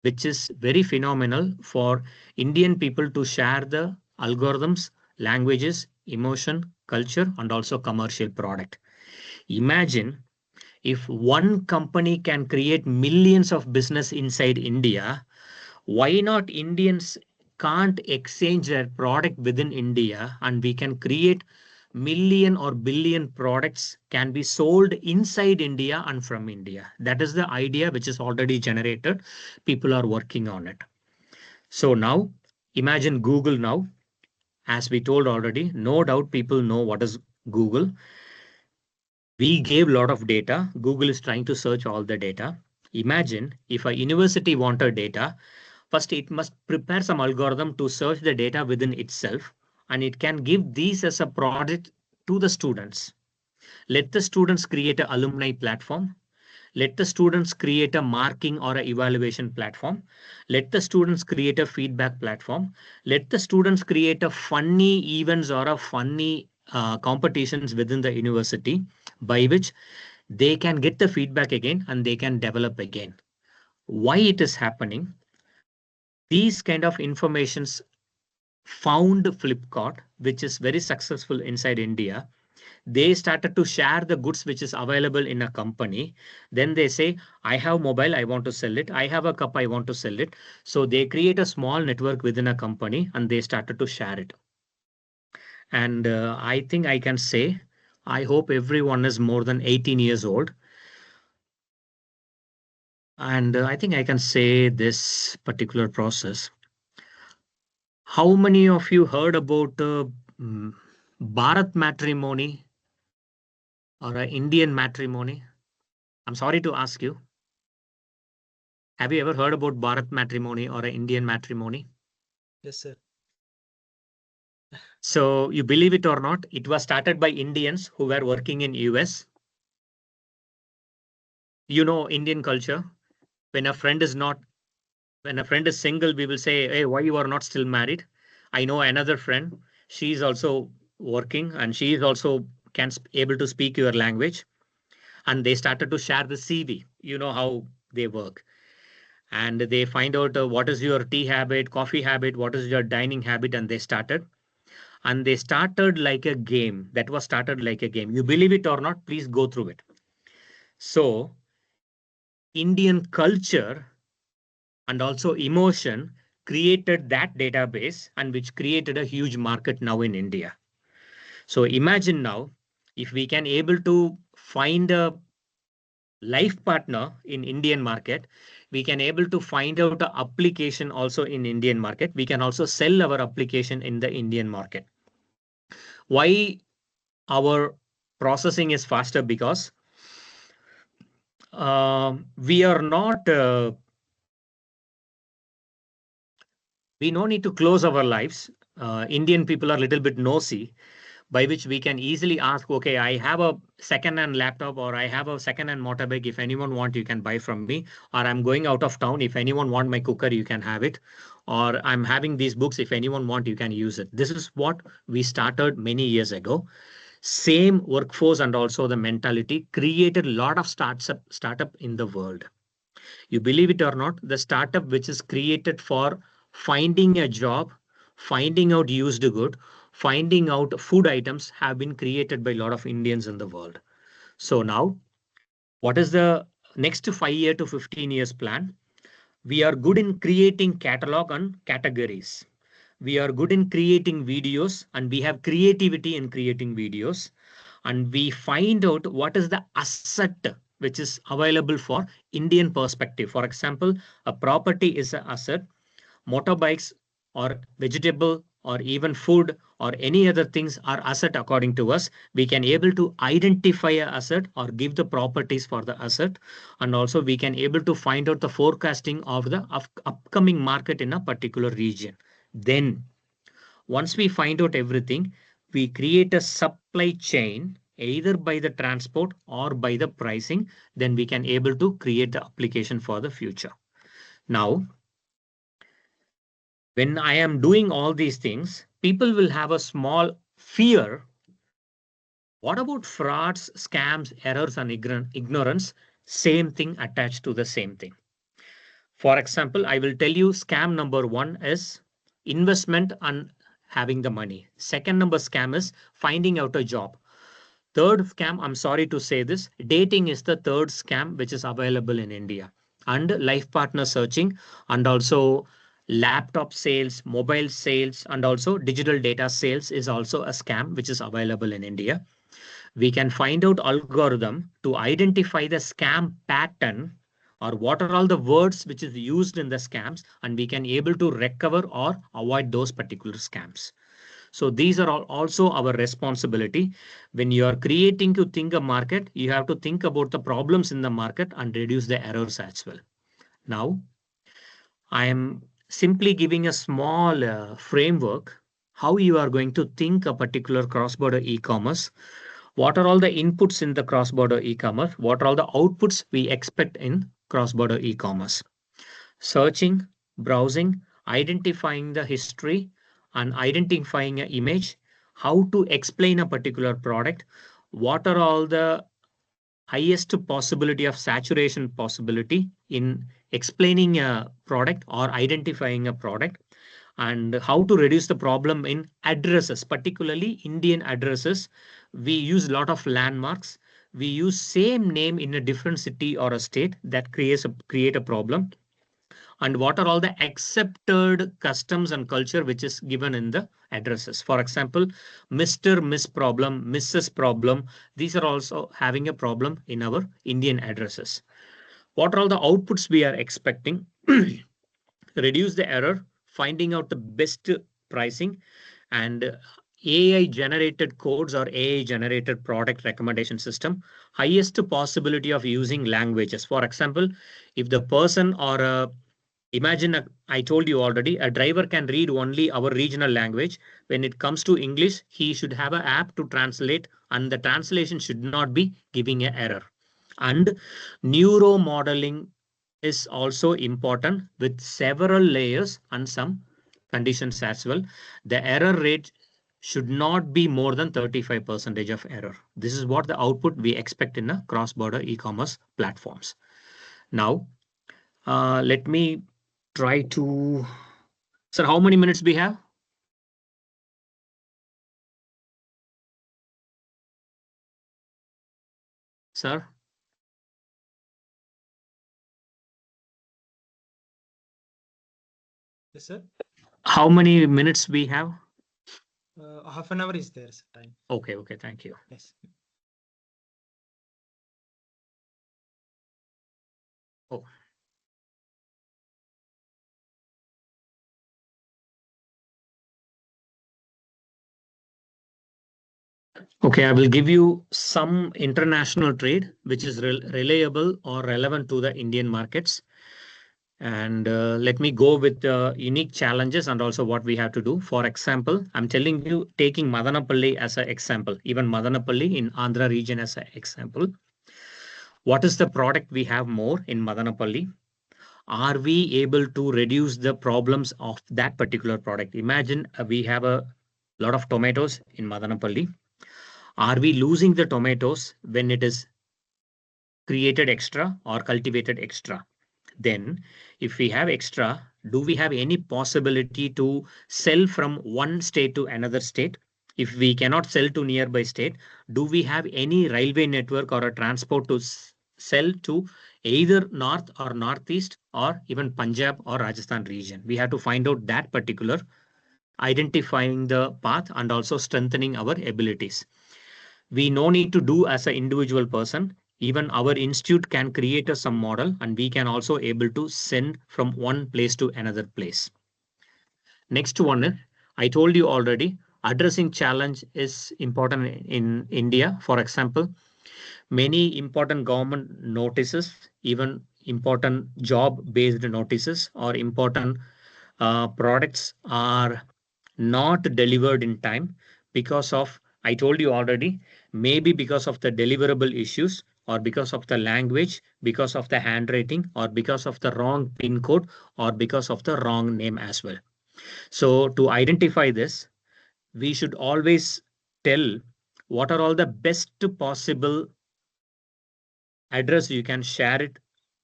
which is very phenomenal for Indian people to share the algorithms, languages, emotion, culture, and also commercial product. Imagine if one company can create millions of business inside India, why not Indians can't exchange their product within India and we can create million or billion products can be sold inside India and from India. That is the idea which is already generated. People are working on it. So now imagine Google now, as we told already, no doubt people know what is Google. We gave a lot of data. Google is trying to search all the data. Imagine if a university wanted data, first it must prepare some algorithm to search the data within itself, and it can give these as a product to the students. Let the students create an alumni platform. Let the students create a marking or an evaluation platform. Let the students create a feedback platform. Let the students create a funny events or a funny competitions within the university by which they can get the feedback again and they can develop again. Why it is happening? These kind of informations found Flipkart, which is very successful inside India. They started to share the goods which is available in a company. Then they say, I have mobile, I want to sell it. I have a cup, I want to sell it. So they create a small network within a company and they started to share it. And I think I can say, I hope everyone is more than 18 years old. And I think I can say this particular process. How many of you heard about Bharat matrimony or Indian matrimony? I'm sorry to ask you. Have you ever heard about Bharat matrimony or Indian matrimony? Yes, sir. So you believe it or not, it was started by Indians who were working in US. You know, Indian culture, when a friend is single, we will say, hey, why you are not still married? I know another friend, she is also working and she is also able to speak your language. And they started to share the CV. You know how they work. And they find out what is your tea habit, coffee habit, what is your dining habit, and they started. And they started like a game. That was started like a game. You believe it or not, please go through it. So Indian culture and also emotion created that database and which created a huge market now in India. So imagine now, if we can able to find a life partner in Indian market, we can able to find out the application also in Indian market. We can also sell our application in the Indian market. Why our processing is faster? Because we are not, we no need to close our lives. Indian people are a little bit nosy, by which we can easily ask, okay, I have a second-hand laptop or I have a second-hand motorbike. If anyone want, you can buy from me. Or I'm going out of town. If anyone want my cooker, you can have it. Or I'm having these books. If anyone want, you can use it. This is what we started many years ago. Same workforce and also the mentality created a lot of startup in the world. You believe it or not, the startup which is created for finding a job, finding out used good, finding out food items have been created by a lot of Indians in the world. So now, what is the next 5 year to 15 years plan? We are good in creating catalog and categories. We are good in creating videos and we have creativity in creating videos. And we find out what is the asset which is available for Indian perspective. For example, a property is an asset, motorbikes or vegetable or even food or any other things are asset according to us. We can able to identify a asset or give the properties for the asset. And also we can able to find out the forecasting of the upcoming market in a particular region. Then once we find out everything, we create a supply chain either by the transport or by the pricing. Then we can able to create the application for the future. Now, when I am doing all these things, people will have a small fear. What about frauds, scams, errors, and ignorance? Same thing attached to the same thing. For example, I will tell you scam number 1 is investment and having the money. Second number scam is finding out a job. Third scam, I'm sorry to say this, dating is the third scam which is available in India. And life partner searching and also laptop sales, mobile sales, and also digital data sales is also a scam which is available in India. We can find out algorithm to identify the scam pattern or what are all the words which is used in the scams, and we can able to recover or avoid those particular scams. So these are also our responsibility. When you are creating to think a market, you have to think about the problems in the market and reduce the errors as well. Now, I am simply giving a small framework how you are going to think a particular cross-border e-commerce. What are all the inputs in the cross-border e-commerce? What are all the outputs we expect in cross-border e-commerce? Searching, browsing, identifying the history, and identifying an image, how to explain a particular product, what are all the highest possibility of saturation possibility in explaining a product or identifying a product, and how to reduce the problem in addresses, particularly Indian addresses. We use a lot of landmarks. We use same name in a different city or a state that create a problem. And what are all the accepted customs and culture which is given in the addresses. For example, Mr. Miss problem, Mrs. problem. These are also having a problem in our Indian addresses. What are all the outputs we are expecting? Reduce the error, finding out the best pricing, and AI generated codes or AI generated product recommendation system, highest possibility of using languages. For example, if the person or I told you already, a driver can read only our regional language. When it comes to English, he should have an app to translate, and the translation should not be giving an error. And neuro modeling is also important with several layers and some conditions as well. The error rate should not be more than 35% of error. This is what the output we expect in a cross-border e-commerce platforms. Now, let me try to. Sir, how many minutes we have? Sir? Yes, sir. How many minutes we have? Half an hour is there, sir, time. Okay, thank you. Yes. Oh. Okay, I will give you some international trade which is reliable or relevant to the Indian markets. And let me go with the unique challenges and also what we have to do. For example, I'm telling you, taking Madanapalle as an example, even Madanapalle in Andhra region as an example. What is the product we have more in Madanapalle? Are we able to reduce the problems of that particular product? Imagine we have a lot of tomatoes in Madanapalle. Are we losing the tomatoes when it is created extra or cultivated extra? Then, if we have extra, do we have any possibility to sell from one state to another state? If we cannot sell to nearby state, do we have any railway network or a transport to sell to either north or northeast or even Punjab or Rajasthan region? We have to find out that particular, identifying the path and also strengthening our abilities. We no need to do as an individual person. Even our institute can create some model, and we can also able to send from one place to another place. Next one, I told you already, addressing challenge is important in India. For example, many important government notices, even important job based notices or important products are not delivered in time because of, I told you already, maybe because of the deliverable issues or because of the language, because of the handwriting or because of the wrong PIN code or because of the wrong name as well. So to identify this, we should always tell what are all the best possible address you can share it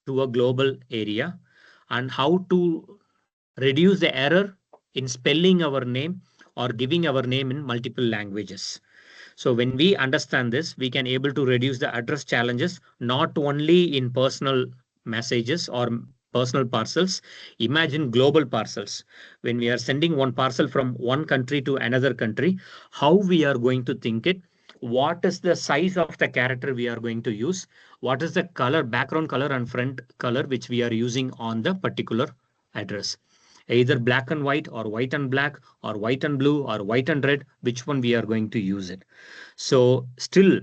to a global area and how to reduce the error in spelling our name or giving our name in multiple languages. So when we understand this, we can able to reduce the address challenges, not only in personal messages or personal parcels. Imagine global parcels. When we are sending one parcel from one country to another country, how we are going to think it, what is the size of the character we are going to use, what is the color, background color and front color which we are using on the particular address. Either black and white or white and black or white and blue or white and red, which one we are going to use it. So still,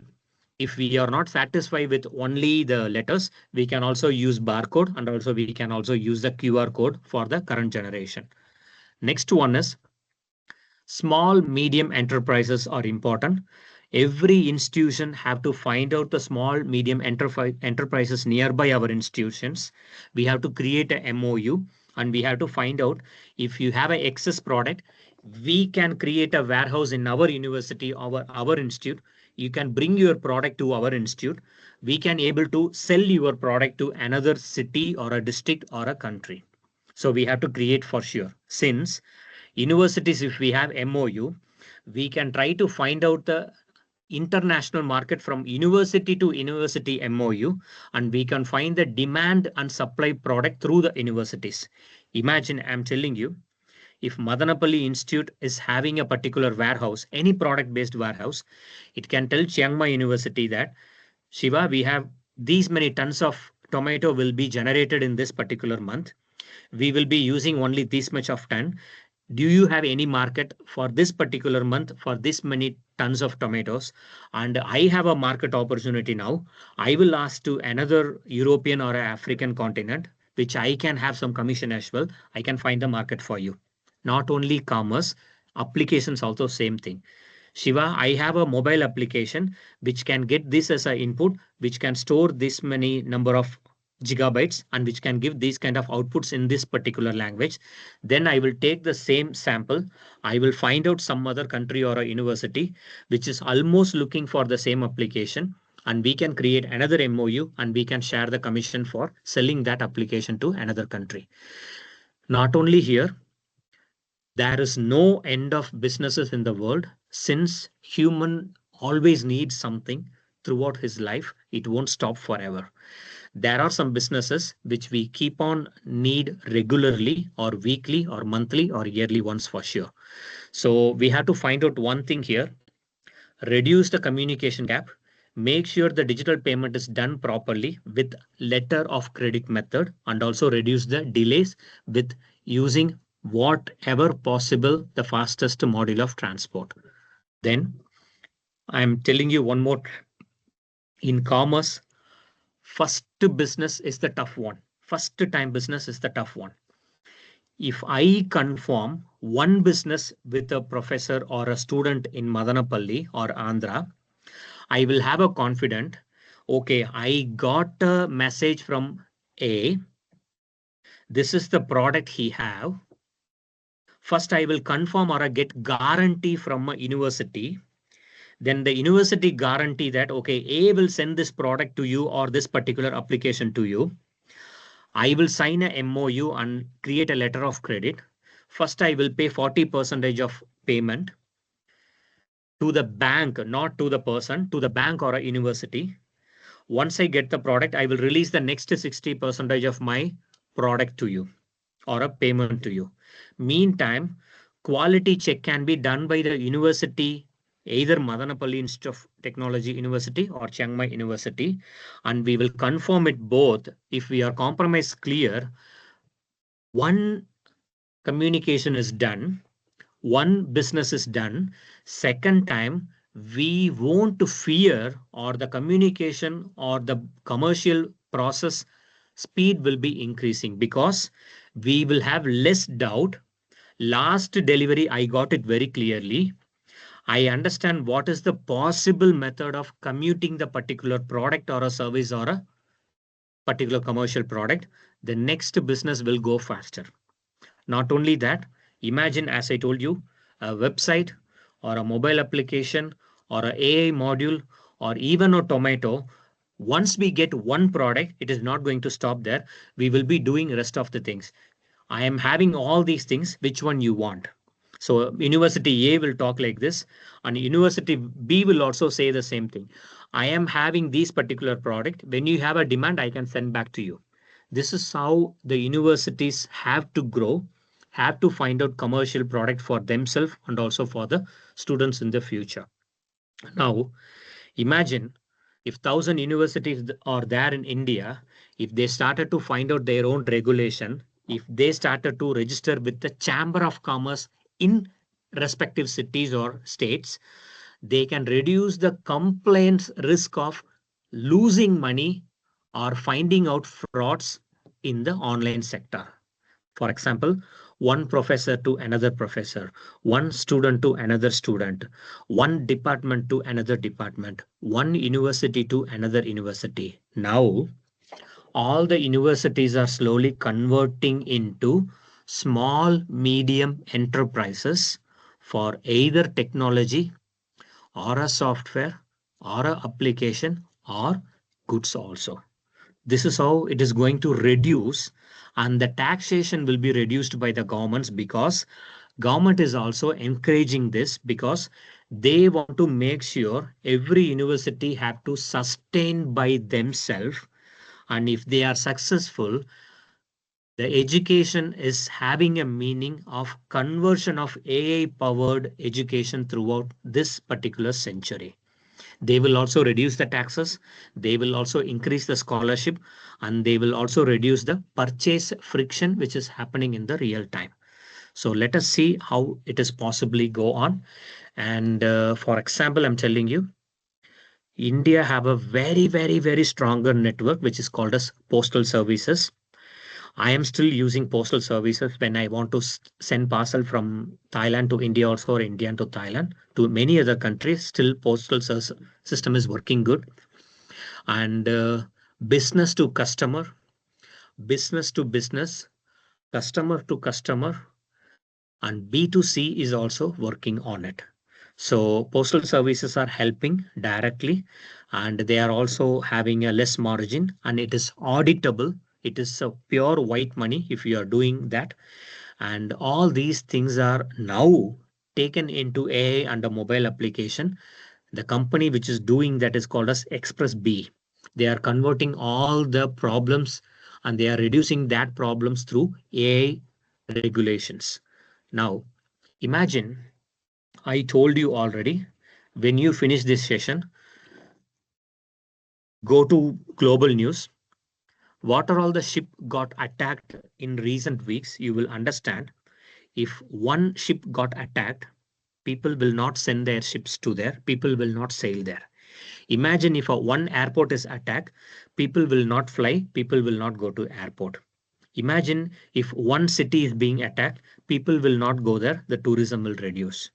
if we are not satisfied with only the letters, we can also use barcode and also we can also use the QR code for the current generation. Next one is small, medium enterprises are important. Every institution have to find out the small, medium enterprises nearby our institutions. We have to create a MOU and we have to find out if you have an excess product, we can create a warehouse in our university, our institute. You can bring your product to our institute. We can able to sell your product to another city or a district or a country. So we have to create for sure, since Universities, if we have MOU, we can try to find out the international market from university to university MOU, and we can find the demand and supply product through the universities. Imagine, I'm telling you, if Madanapalle Institute is having a particular warehouse, any product based warehouse, it can tell Chiang Mai University that, Shiva, we have these many tons of tomato will be generated in this particular month. We will be using only this much of ton. Do you have any market for this particular month for this many tons of tomatoes? And I have a market opportunity now. I will ask to another European or African continent, which I can have some commission as well. I can find the market for you. Not only commerce, applications also same thing. Shiva, I have a mobile application which can get this as an input, which can store this many number of gigabytes and which can give these kind of outputs in this particular language. Then I will take the same sample. I will find out some other country or a university which is almost looking for the same application, and we can create another MOU and we can share the commission for selling that application to another country. Not only here, there is no end of businesses in the world. Since human always needs something throughout his life, it won't stop forever. There are some businesses which we keep on need regularly or weekly or monthly or yearly once for sure. So we have to find out one thing here, reduce the communication gap, make sure the digital payment is done properly with letter of credit method, and also reduce the delays with using whatever possible the fastest module of transport. Then I'm telling you one more, in commerce, first business is the tough one. First time business is the tough one. If I confirm one business with a professor or a student in Madanapalle or Andhra, I will have a confident, okay, I got a message from A. This is the product he have. First, I will confirm or get guarantee from a university. Then the university guarantee that, okay, A will send this product to you or this particular application to you. I will sign a MOU and create a letter of credit. First, I will pay 40% of payment to the bank, not to the person, to the bank or a university. Once I get the product, I will release the next 60% of my product to you or a payment to you. Meantime, quality check can be done by the university, either Madanapalle Institute of Technology University or Chiang Mai University, and we will confirm it both. If we are compromise clear, one communication is done, one business is done. Second time, we won't fear or the communication or the commercial process speed will be increasing because we will have less doubt. Last delivery, I got it very clearly. I understand what is the possible method of commuting the particular product or a service or a particular commercial product. The next business will go faster. Not only that, imagine, as I told you, a website or a mobile application or an AI module or even a tomato. Once we get one product, it is not going to stop there. We will be doing rest of the things. I am having all these things. Which one you want? So University A will talk like this, and University B will also say the same thing. I am having these particular product. When you have a demand, I can send back to you. This is how the universities have to grow, have to find out commercial product for themselves and also for the students in the future. Now, imagine if 1,000 universities are there in India, if they started to find out their own regulation, if they started to register with the Chamber of Commerce in respective cities or states, they can reduce the complaints risk of losing money or finding out frauds in the online sector. For example, one professor to another professor, one student to another student, one department to another department, one university to another university. Now, all the universities are slowly converting into small, medium enterprises for either technology or a software or a application or goods also. This is how it is going to reduce, and the taxation will be reduced by the governments because Government is also encouraging this because they want to make sure every university have to sustain by themselves. And if they are successful, the education is having a meaning of conversion of AI powered education throughout this particular century. They will also reduce the taxes. They will also increase the scholarship, and they will also reduce the purchase friction, which is happening in the real time. So let us see how it is possibly go on. And for example, I'm telling you, India have a very stronger network, which is called as postal services. I am still using postal services when I want to send parcel from Thailand to India also, or India to Thailand to many other countries. Still postal system is working good. And business to customer, business to business, customer to customer, and B2C is also working on it. So postal services are helping directly, and they are also having a less margin, and it is auditable. It is a pure white money if you are doing that. And all these things are now taken into AI and a mobile application. The company which is doing that is called as Express B. They are converting all the problems, and they are reducing that problems through AI regulations. Now, imagine I told you already, when you finish this session, go to global news. What are all the ship got attacked in recent weeks? You will understand. If one ship got attacked, people will not send their ships to there. People will not sail there. Imagine if one airport is attacked, people will not fly. People will not go to airport. Imagine if one city is being attacked, people will not go there. The tourism will reduce.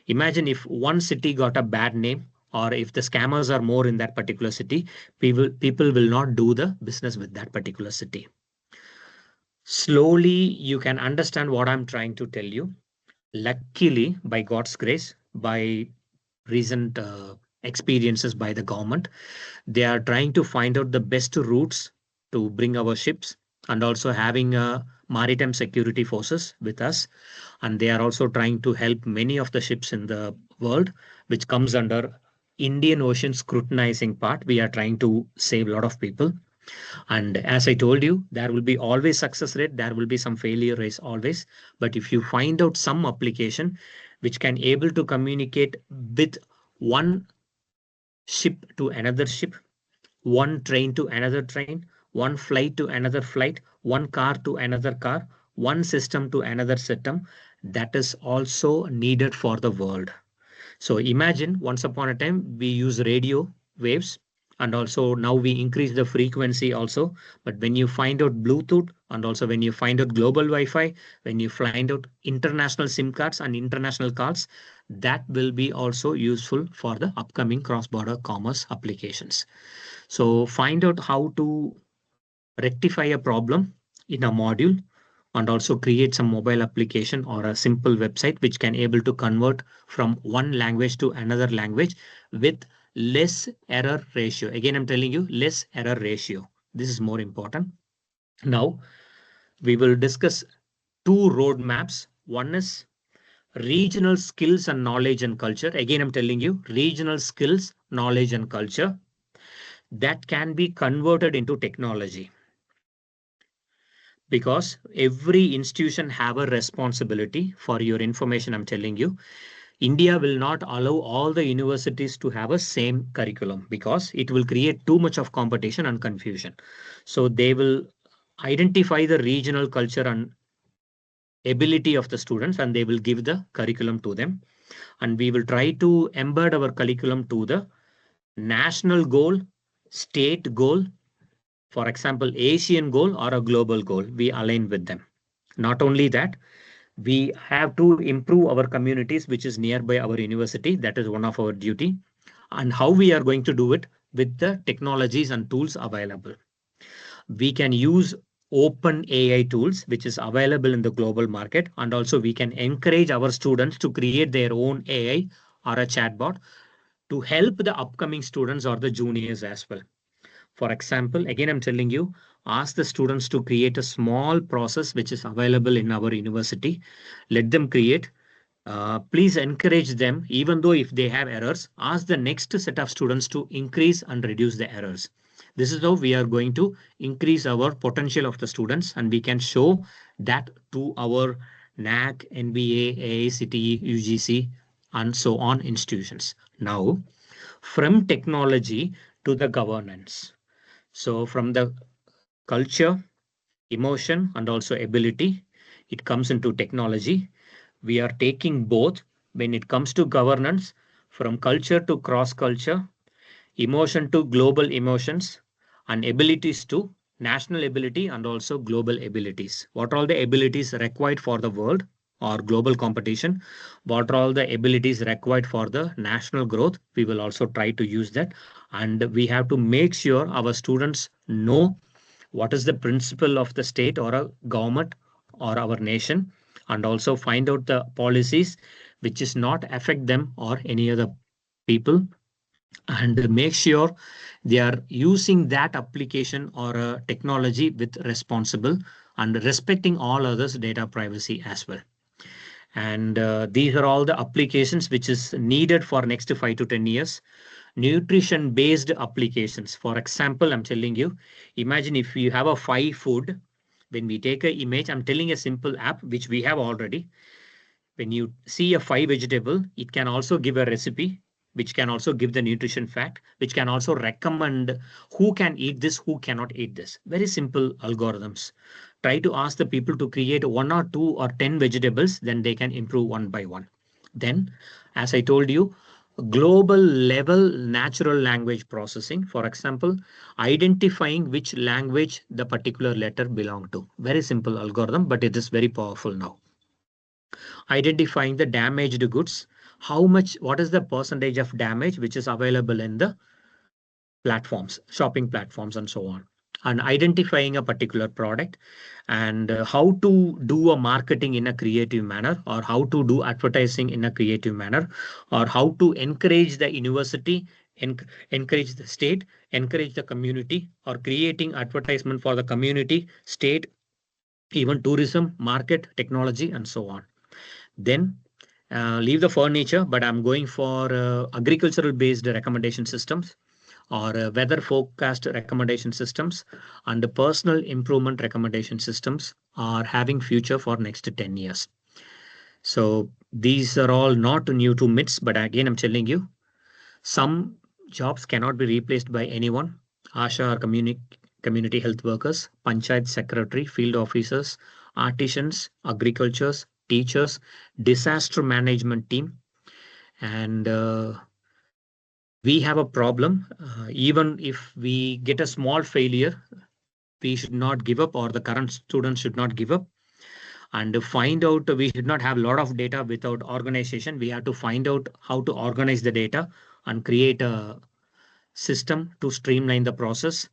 Imagine if one city got a bad name, or if the scammers are more in that particular city, people will not do the business with that particular city. Slowly, you can understand what I'm trying to tell you. Luckily, by God's grace, by recent experiences by the government, they are trying to find out the best routes to bring our ships, and also having maritime security forces with us. And they are also trying to help many of the ships in the world, which comes under Indian Ocean scrutinizing part. We are trying to save a lot of people. And as I told you, there will be always success rate. There will be some failure rates always. But if you find out some application which can able to communicate with one ship to another ship, one train to another train, one flight to another flight, one car to another car, one system to another system, that is also needed for the world. So imagine once upon a time we use radio waves, and also now we increase the frequency also. But when you find out Bluetooth, and also when you find out global Wi-Fi, when you find out international SIM cards and international cards, that will be also useful for the upcoming cross-border commerce applications. So find out how to rectify a problem in a module, and also create some mobile application or a simple website which can able to convert from one language to another language with less error ratio. Again, I'm telling you, less error ratio. This is more important. Now we will discuss two roadmaps. One is regional skills and knowledge and culture. Again, I'm telling you, regional skills, knowledge and culture that can be converted into technology, because every institution have a responsibility. For your information, I'm telling you, India will not allow all the universities to have a same curriculum, because it will create too much of competition and confusion. So they will identify the regional culture and ability of the students, and they will give the curriculum to them. And we will try to embed our curriculum to the national goal, state goal, for example, Asian goal or a global goal. We align with them. Not only that, we have to improve our communities, which is nearby our university. That is one of our duty. And how we are going to do it with the technologies and tools available. We can use open AI tools, which is available in the global market. And also we can encourage our students to create their own AI or a chatbot to help the upcoming students or the juniors as well. For example, again, I'm telling you, ask the students to create a small process which is available in our university. Let them create. Please encourage them, even though if they have errors, ask the next set of students to increase and reduce the errors. This is how we are going to increase our potential of the students, and we can show that to our NAC, NBA, AICTE, UGC, and so on institutions. Now, from technology to the governance. So from the culture, emotion, and also ability, it comes into technology. We are taking both when it comes to governance, from culture to cross culture, emotion to global emotions, and abilities to national ability and also global abilities. What are all the abilities required for the world or global competition? What are all the abilities required for the national growth? We will also try to use that. And we have to make sure our students know what is the principle of the state or a government or our nation, and also find out the policies which is not affect them or any other people, and make sure they are using that application or a technology with responsible and respecting all others data privacy as well. And these are all the applications which is needed for next 5 to 10 years. Nutrition based applications, for example, I'm telling you, imagine if you have a 5 food. When we take a image, I'm telling a simple app which we have already. When you see a 5 vegetable, it can also give a recipe, which can also give the nutrition fact, which can also recommend who can eat this, who cannot eat this. Very simple algorithms. Try to ask the people to create 1 or 2 or 10 vegetables, then they can improve one by one. Then, as I told you, global level natural language processing, for example, identifying which language the particular letter belong to. Very simple algorithm, but it is very powerful now. Identifying the damaged goods, how much, what is the percentage of damage which is available in the platforms, shopping platforms, and so on. And identifying a particular product, and how to do a marketing in a creative manner, or how to do advertising in a creative manner, or how to encourage the university, encourage the state, encourage the community, or creating advertisement for the community, state, even tourism, market, technology, and so on. Then leave the furniture, but I'm going for agricultural based recommendation systems, or weather forecast recommendation systems, and the personal improvement recommendation systems are having future for next 10 years. So these are all not new to myths, but again, I'm telling you, some jobs cannot be replaced by anyone. ASHA or community health workers, panchayat secretary, field officers, artisans, agricultures, teachers, disaster management team. And we have a problem. Even if we get a small failure, we should not give up, or the current students should not give up. And find out, we should not have a lot of data without organization. We have to find out how to organize the data and create a system to streamline the process,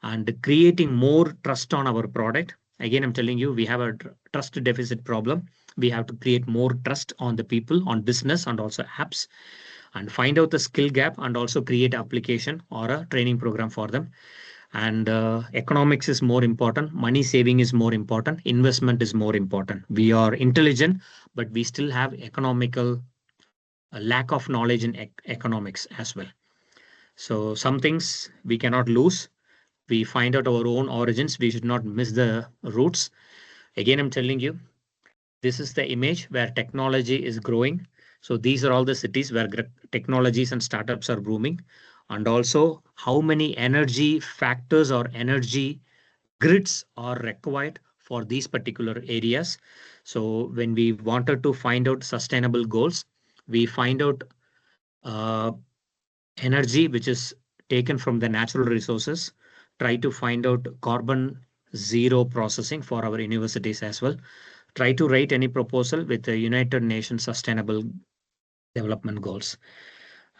and creating more trust on our product. Again, I'm telling you, we have a trust deficit problem. We have to create more trust on the people, on business, and also apps, and find out the skill gap, and also create application or a training program for them. And economics is more important. Money saving is more important. Investment is more important. We are intelligent, but we still have economical lack of knowledge in economics as well. So some things we cannot lose. We find out our own origins. We should not miss the roots. Again, I'm telling you, this is the image where technology is growing. So these are all the cities where technologies and startups are booming. And also how many energy factors or energy grids are required for these particular areas. So when we wanted to find out sustainable goals, we find out energy which is taken from the natural resources, try to find out carbon zero processing for our universities as well. Try to write any proposal with the United Nations Sustainable Development Goals.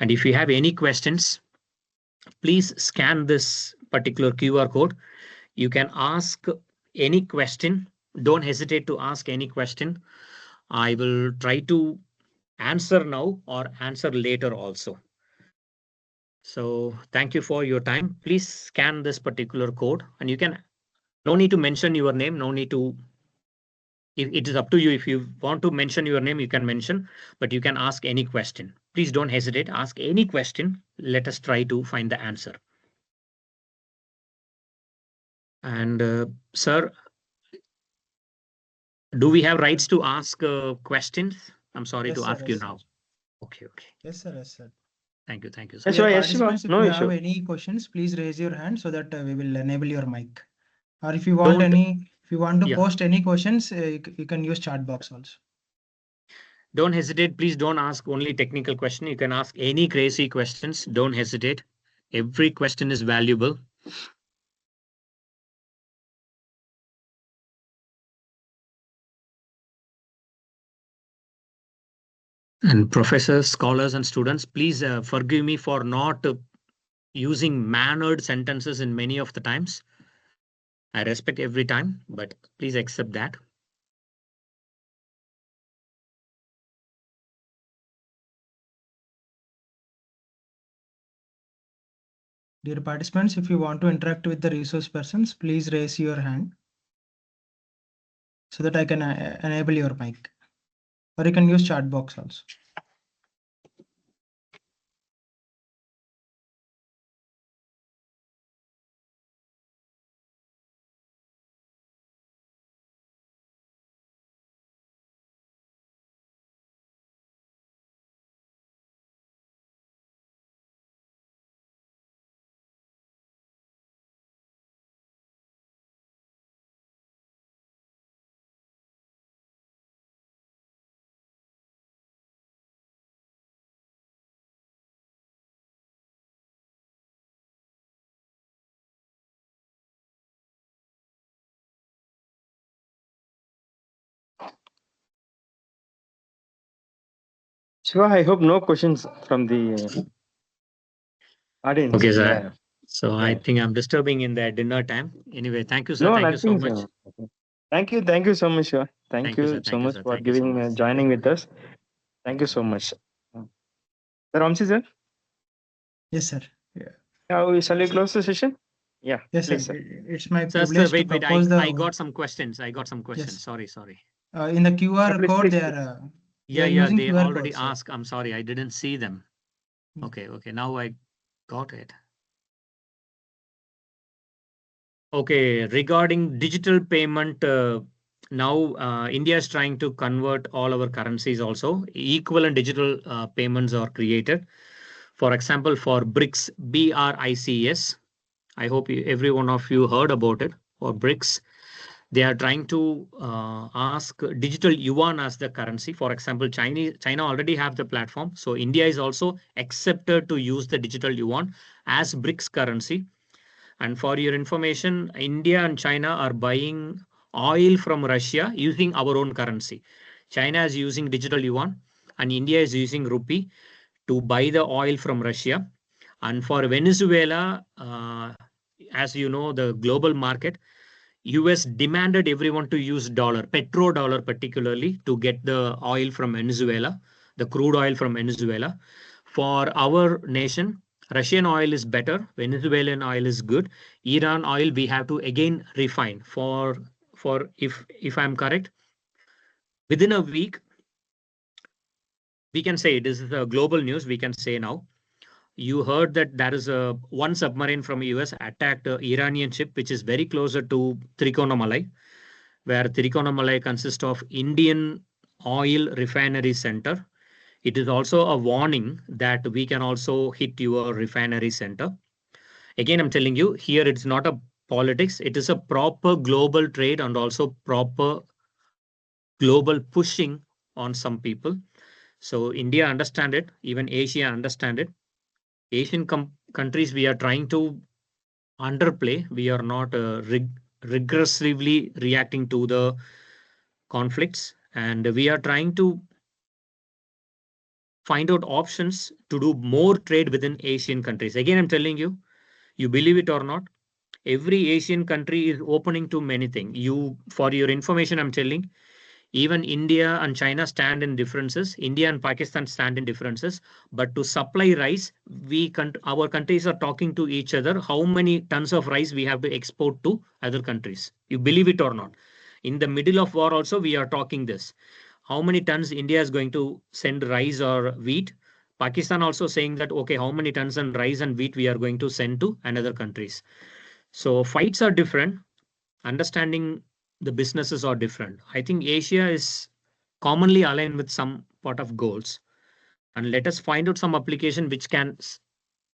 And if you have any questions, please scan this particular QR code. You can ask any question. Don't hesitate to ask any question. I will try to answer now or answer later also. So thank you for your time. Please scan this particular code, and you can No need to mention your name. No need to. It is up to you. If you want to mention your name, you can mention, but you can ask any question. Please don't hesitate. Ask any question. Let us try to find the answer. And sir, do we have rights to ask questions? I'm sorry Yes, to sir, ask yes, you sir. now. Okay, okay. Yes, sir. Yes, sir. Thank you, Yes, sir. Shiva, Dear yes, Shiva. participants, if No you issue. have any questions, please raise your hand so that we will enable your mic. Or if you want to Yeah. post any questions, you can use chat box also. Don't hesitate. Please don't ask only technical question. You can ask any crazy questions. Don't hesitate. Every question is valuable. And professors, scholars, and students, please forgive me for not using mannered sentences in many of the times. I respect every time, but please accept that. Dear participants, if you want to interact with the resource persons, please raise your hand so that I can enable your mic. Or you can use chat box also. Shiva, I hope no questions from the audience. Okay, sir. Yeah. So I think I'm disturbing in their dinner time. Anyway, thank you, sir. No, Thank you so nothing, much. sir. Okay. Thank you so much, Shiva. Thank you so Thank you, much sir. for Thank you so giving much. joining with us. Thank you so much. Sir Ramsi, sir, Yes, sir. Yeah. shall we close the session? Yeah, Yes, sir. please, sir. It's my Sir, privilege to wait. propose I got some questions. Yes. Sorry. In the QR Yeah, please, code, please, they please. are Yeah, using they QR already code, sir. asked. I'm sorry, I didn't see them. Yeah. Okay. Now I got it. Okay, regarding digital payment, now India is trying to convert all our currencies also. Equivalent digital payments are created. For example, for BRICS, BRICS, I hope every one of you heard about it. For BRICS, they are trying to ask digital yuan as the currency. For example, China already have the platform. So India is also accepted to use the digital yuan as BRICS currency. And for your information, India and China are buying oil from Russia using our own currency. China is using digital yuan and India is using rupee to buy the oil from Russia. And for Venezuela, as you know, the global market, US demanded everyone to use dollar, petrodollar particularly, to get the oil from Venezuela, the crude oil from Venezuela. For our nation, Russian oil is better, Venezuelan oil is good. Iran oil we have to again refine. For if I'm correct, within a week, we can say this is a global news. We can say now. You heard that there is a one submarine from US attacked Iranian ship, which is very closer to Trichinomalai, where Trichinomalai consists of Indian oil refinery center. It is also a warning that we can also hit your refinery center. Again, I'm telling you here, it's not a politics. It is a proper global trade and also proper global pushing on some people. So India understand it, even Asia understand it. Asian countries, we are trying to underplay. We are not regressively reacting to the conflicts, and we are trying to find out options to do more trade within Asian countries. Again, I'm telling you, you believe it or not, every Asian country is opening to many things. For your information, I'm telling, Even India and China stand in differences. India and Pakistan stand in differences. But to supply rice, our countries are talking to each other. How many tons of rice we have to export to other countries? You believe it or not? In the middle of war also, we are talking this. How many tons India is going to send rice or wheat? Pakistan also saying that, okay, how many tons and rice and wheat we are going to send to another countries. So fights are different. Understanding the businesses are different. I think Asia is commonly aligned with some part of goals. And let us find out some application which can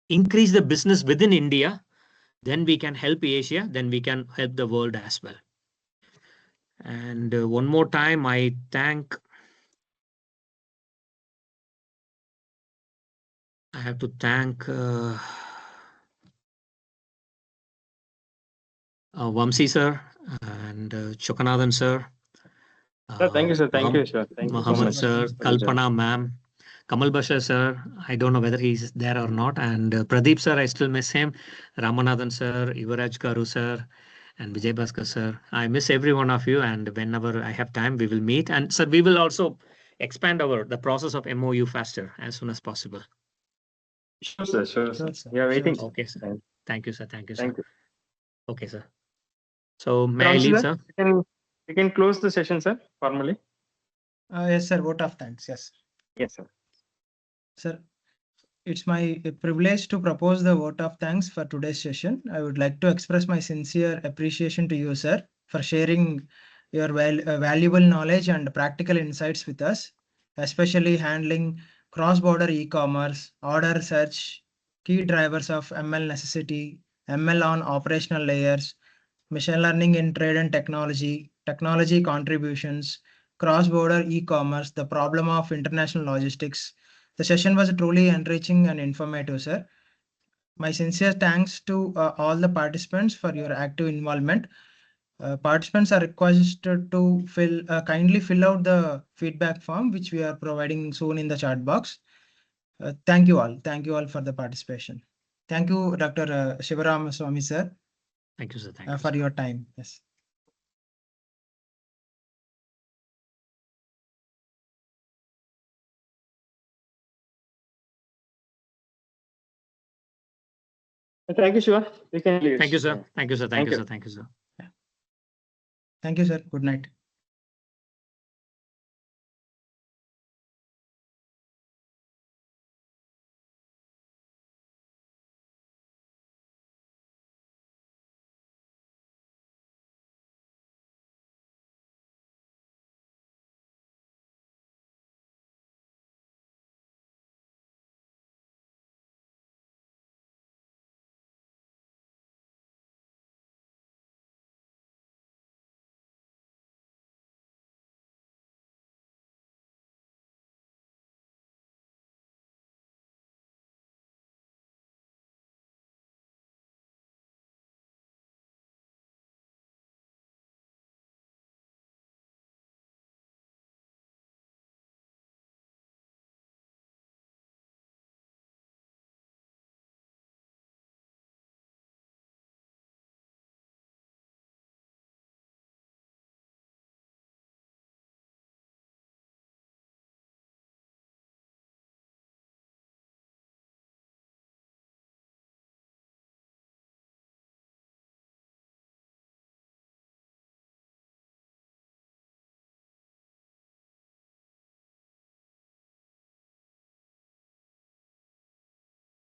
increase the business within India. Then we can help Asia. Then we can help the world as well. And one more time, I have to thank Vamsi sir and Chokanathan sir. Thank you, sir. Thank you, sir. Thank you so Muhammad much. sir, Kalpana ma'am, Kamal Bashar sir. I don't know whether he's there or not. And Pradeep sir, I still miss him. Ramanathan sir, Yuvaraj Garu sir, and Vijay Bhaskar sir. I miss every one of you. And whenever I have time, we will meet. And sir, we will also expand the process of MOU faster as soon as possible. Sure, sir. Sure, sir. Sure, sir. We are waiting. Sure, sir. Okay, sir. Thank you, sir. Thank you, sir. Thank you. Okay, sir. So may I leave, sir? You can close the session, sir, formally. Yes, sir. Vote of thanks. Yes. Yes, sir. Sir, it's my privilege to propose the vote of thanks for today's session. I would like to express my sincere appreciation to you, sir, for sharing your valuable knowledge and practical insights with us, especially handling cross-border e-commerce, order search, key drivers of ML necessity, ML on operational layers, machine learning in trade and technology, technology contributions, cross-border e-commerce, the problem of international logistics. The session was truly enriching and informative, sir. My sincere thanks to all the participants for your active involvement. Participants are requested to kindly fill out the feedback form, which we are providing soon in the chat box. Thank you all. Thank you all for the participation. Thank you, Dr. Shivaram Swami, sir. Thank you, sir. Thank you, for sir. your time. Yes. Thank you, Shiva. You can leave. Thank you, sir. Thank you, sir. Thank Thank you, you. sir. Thank you, sir. Thank you, sir. Good night.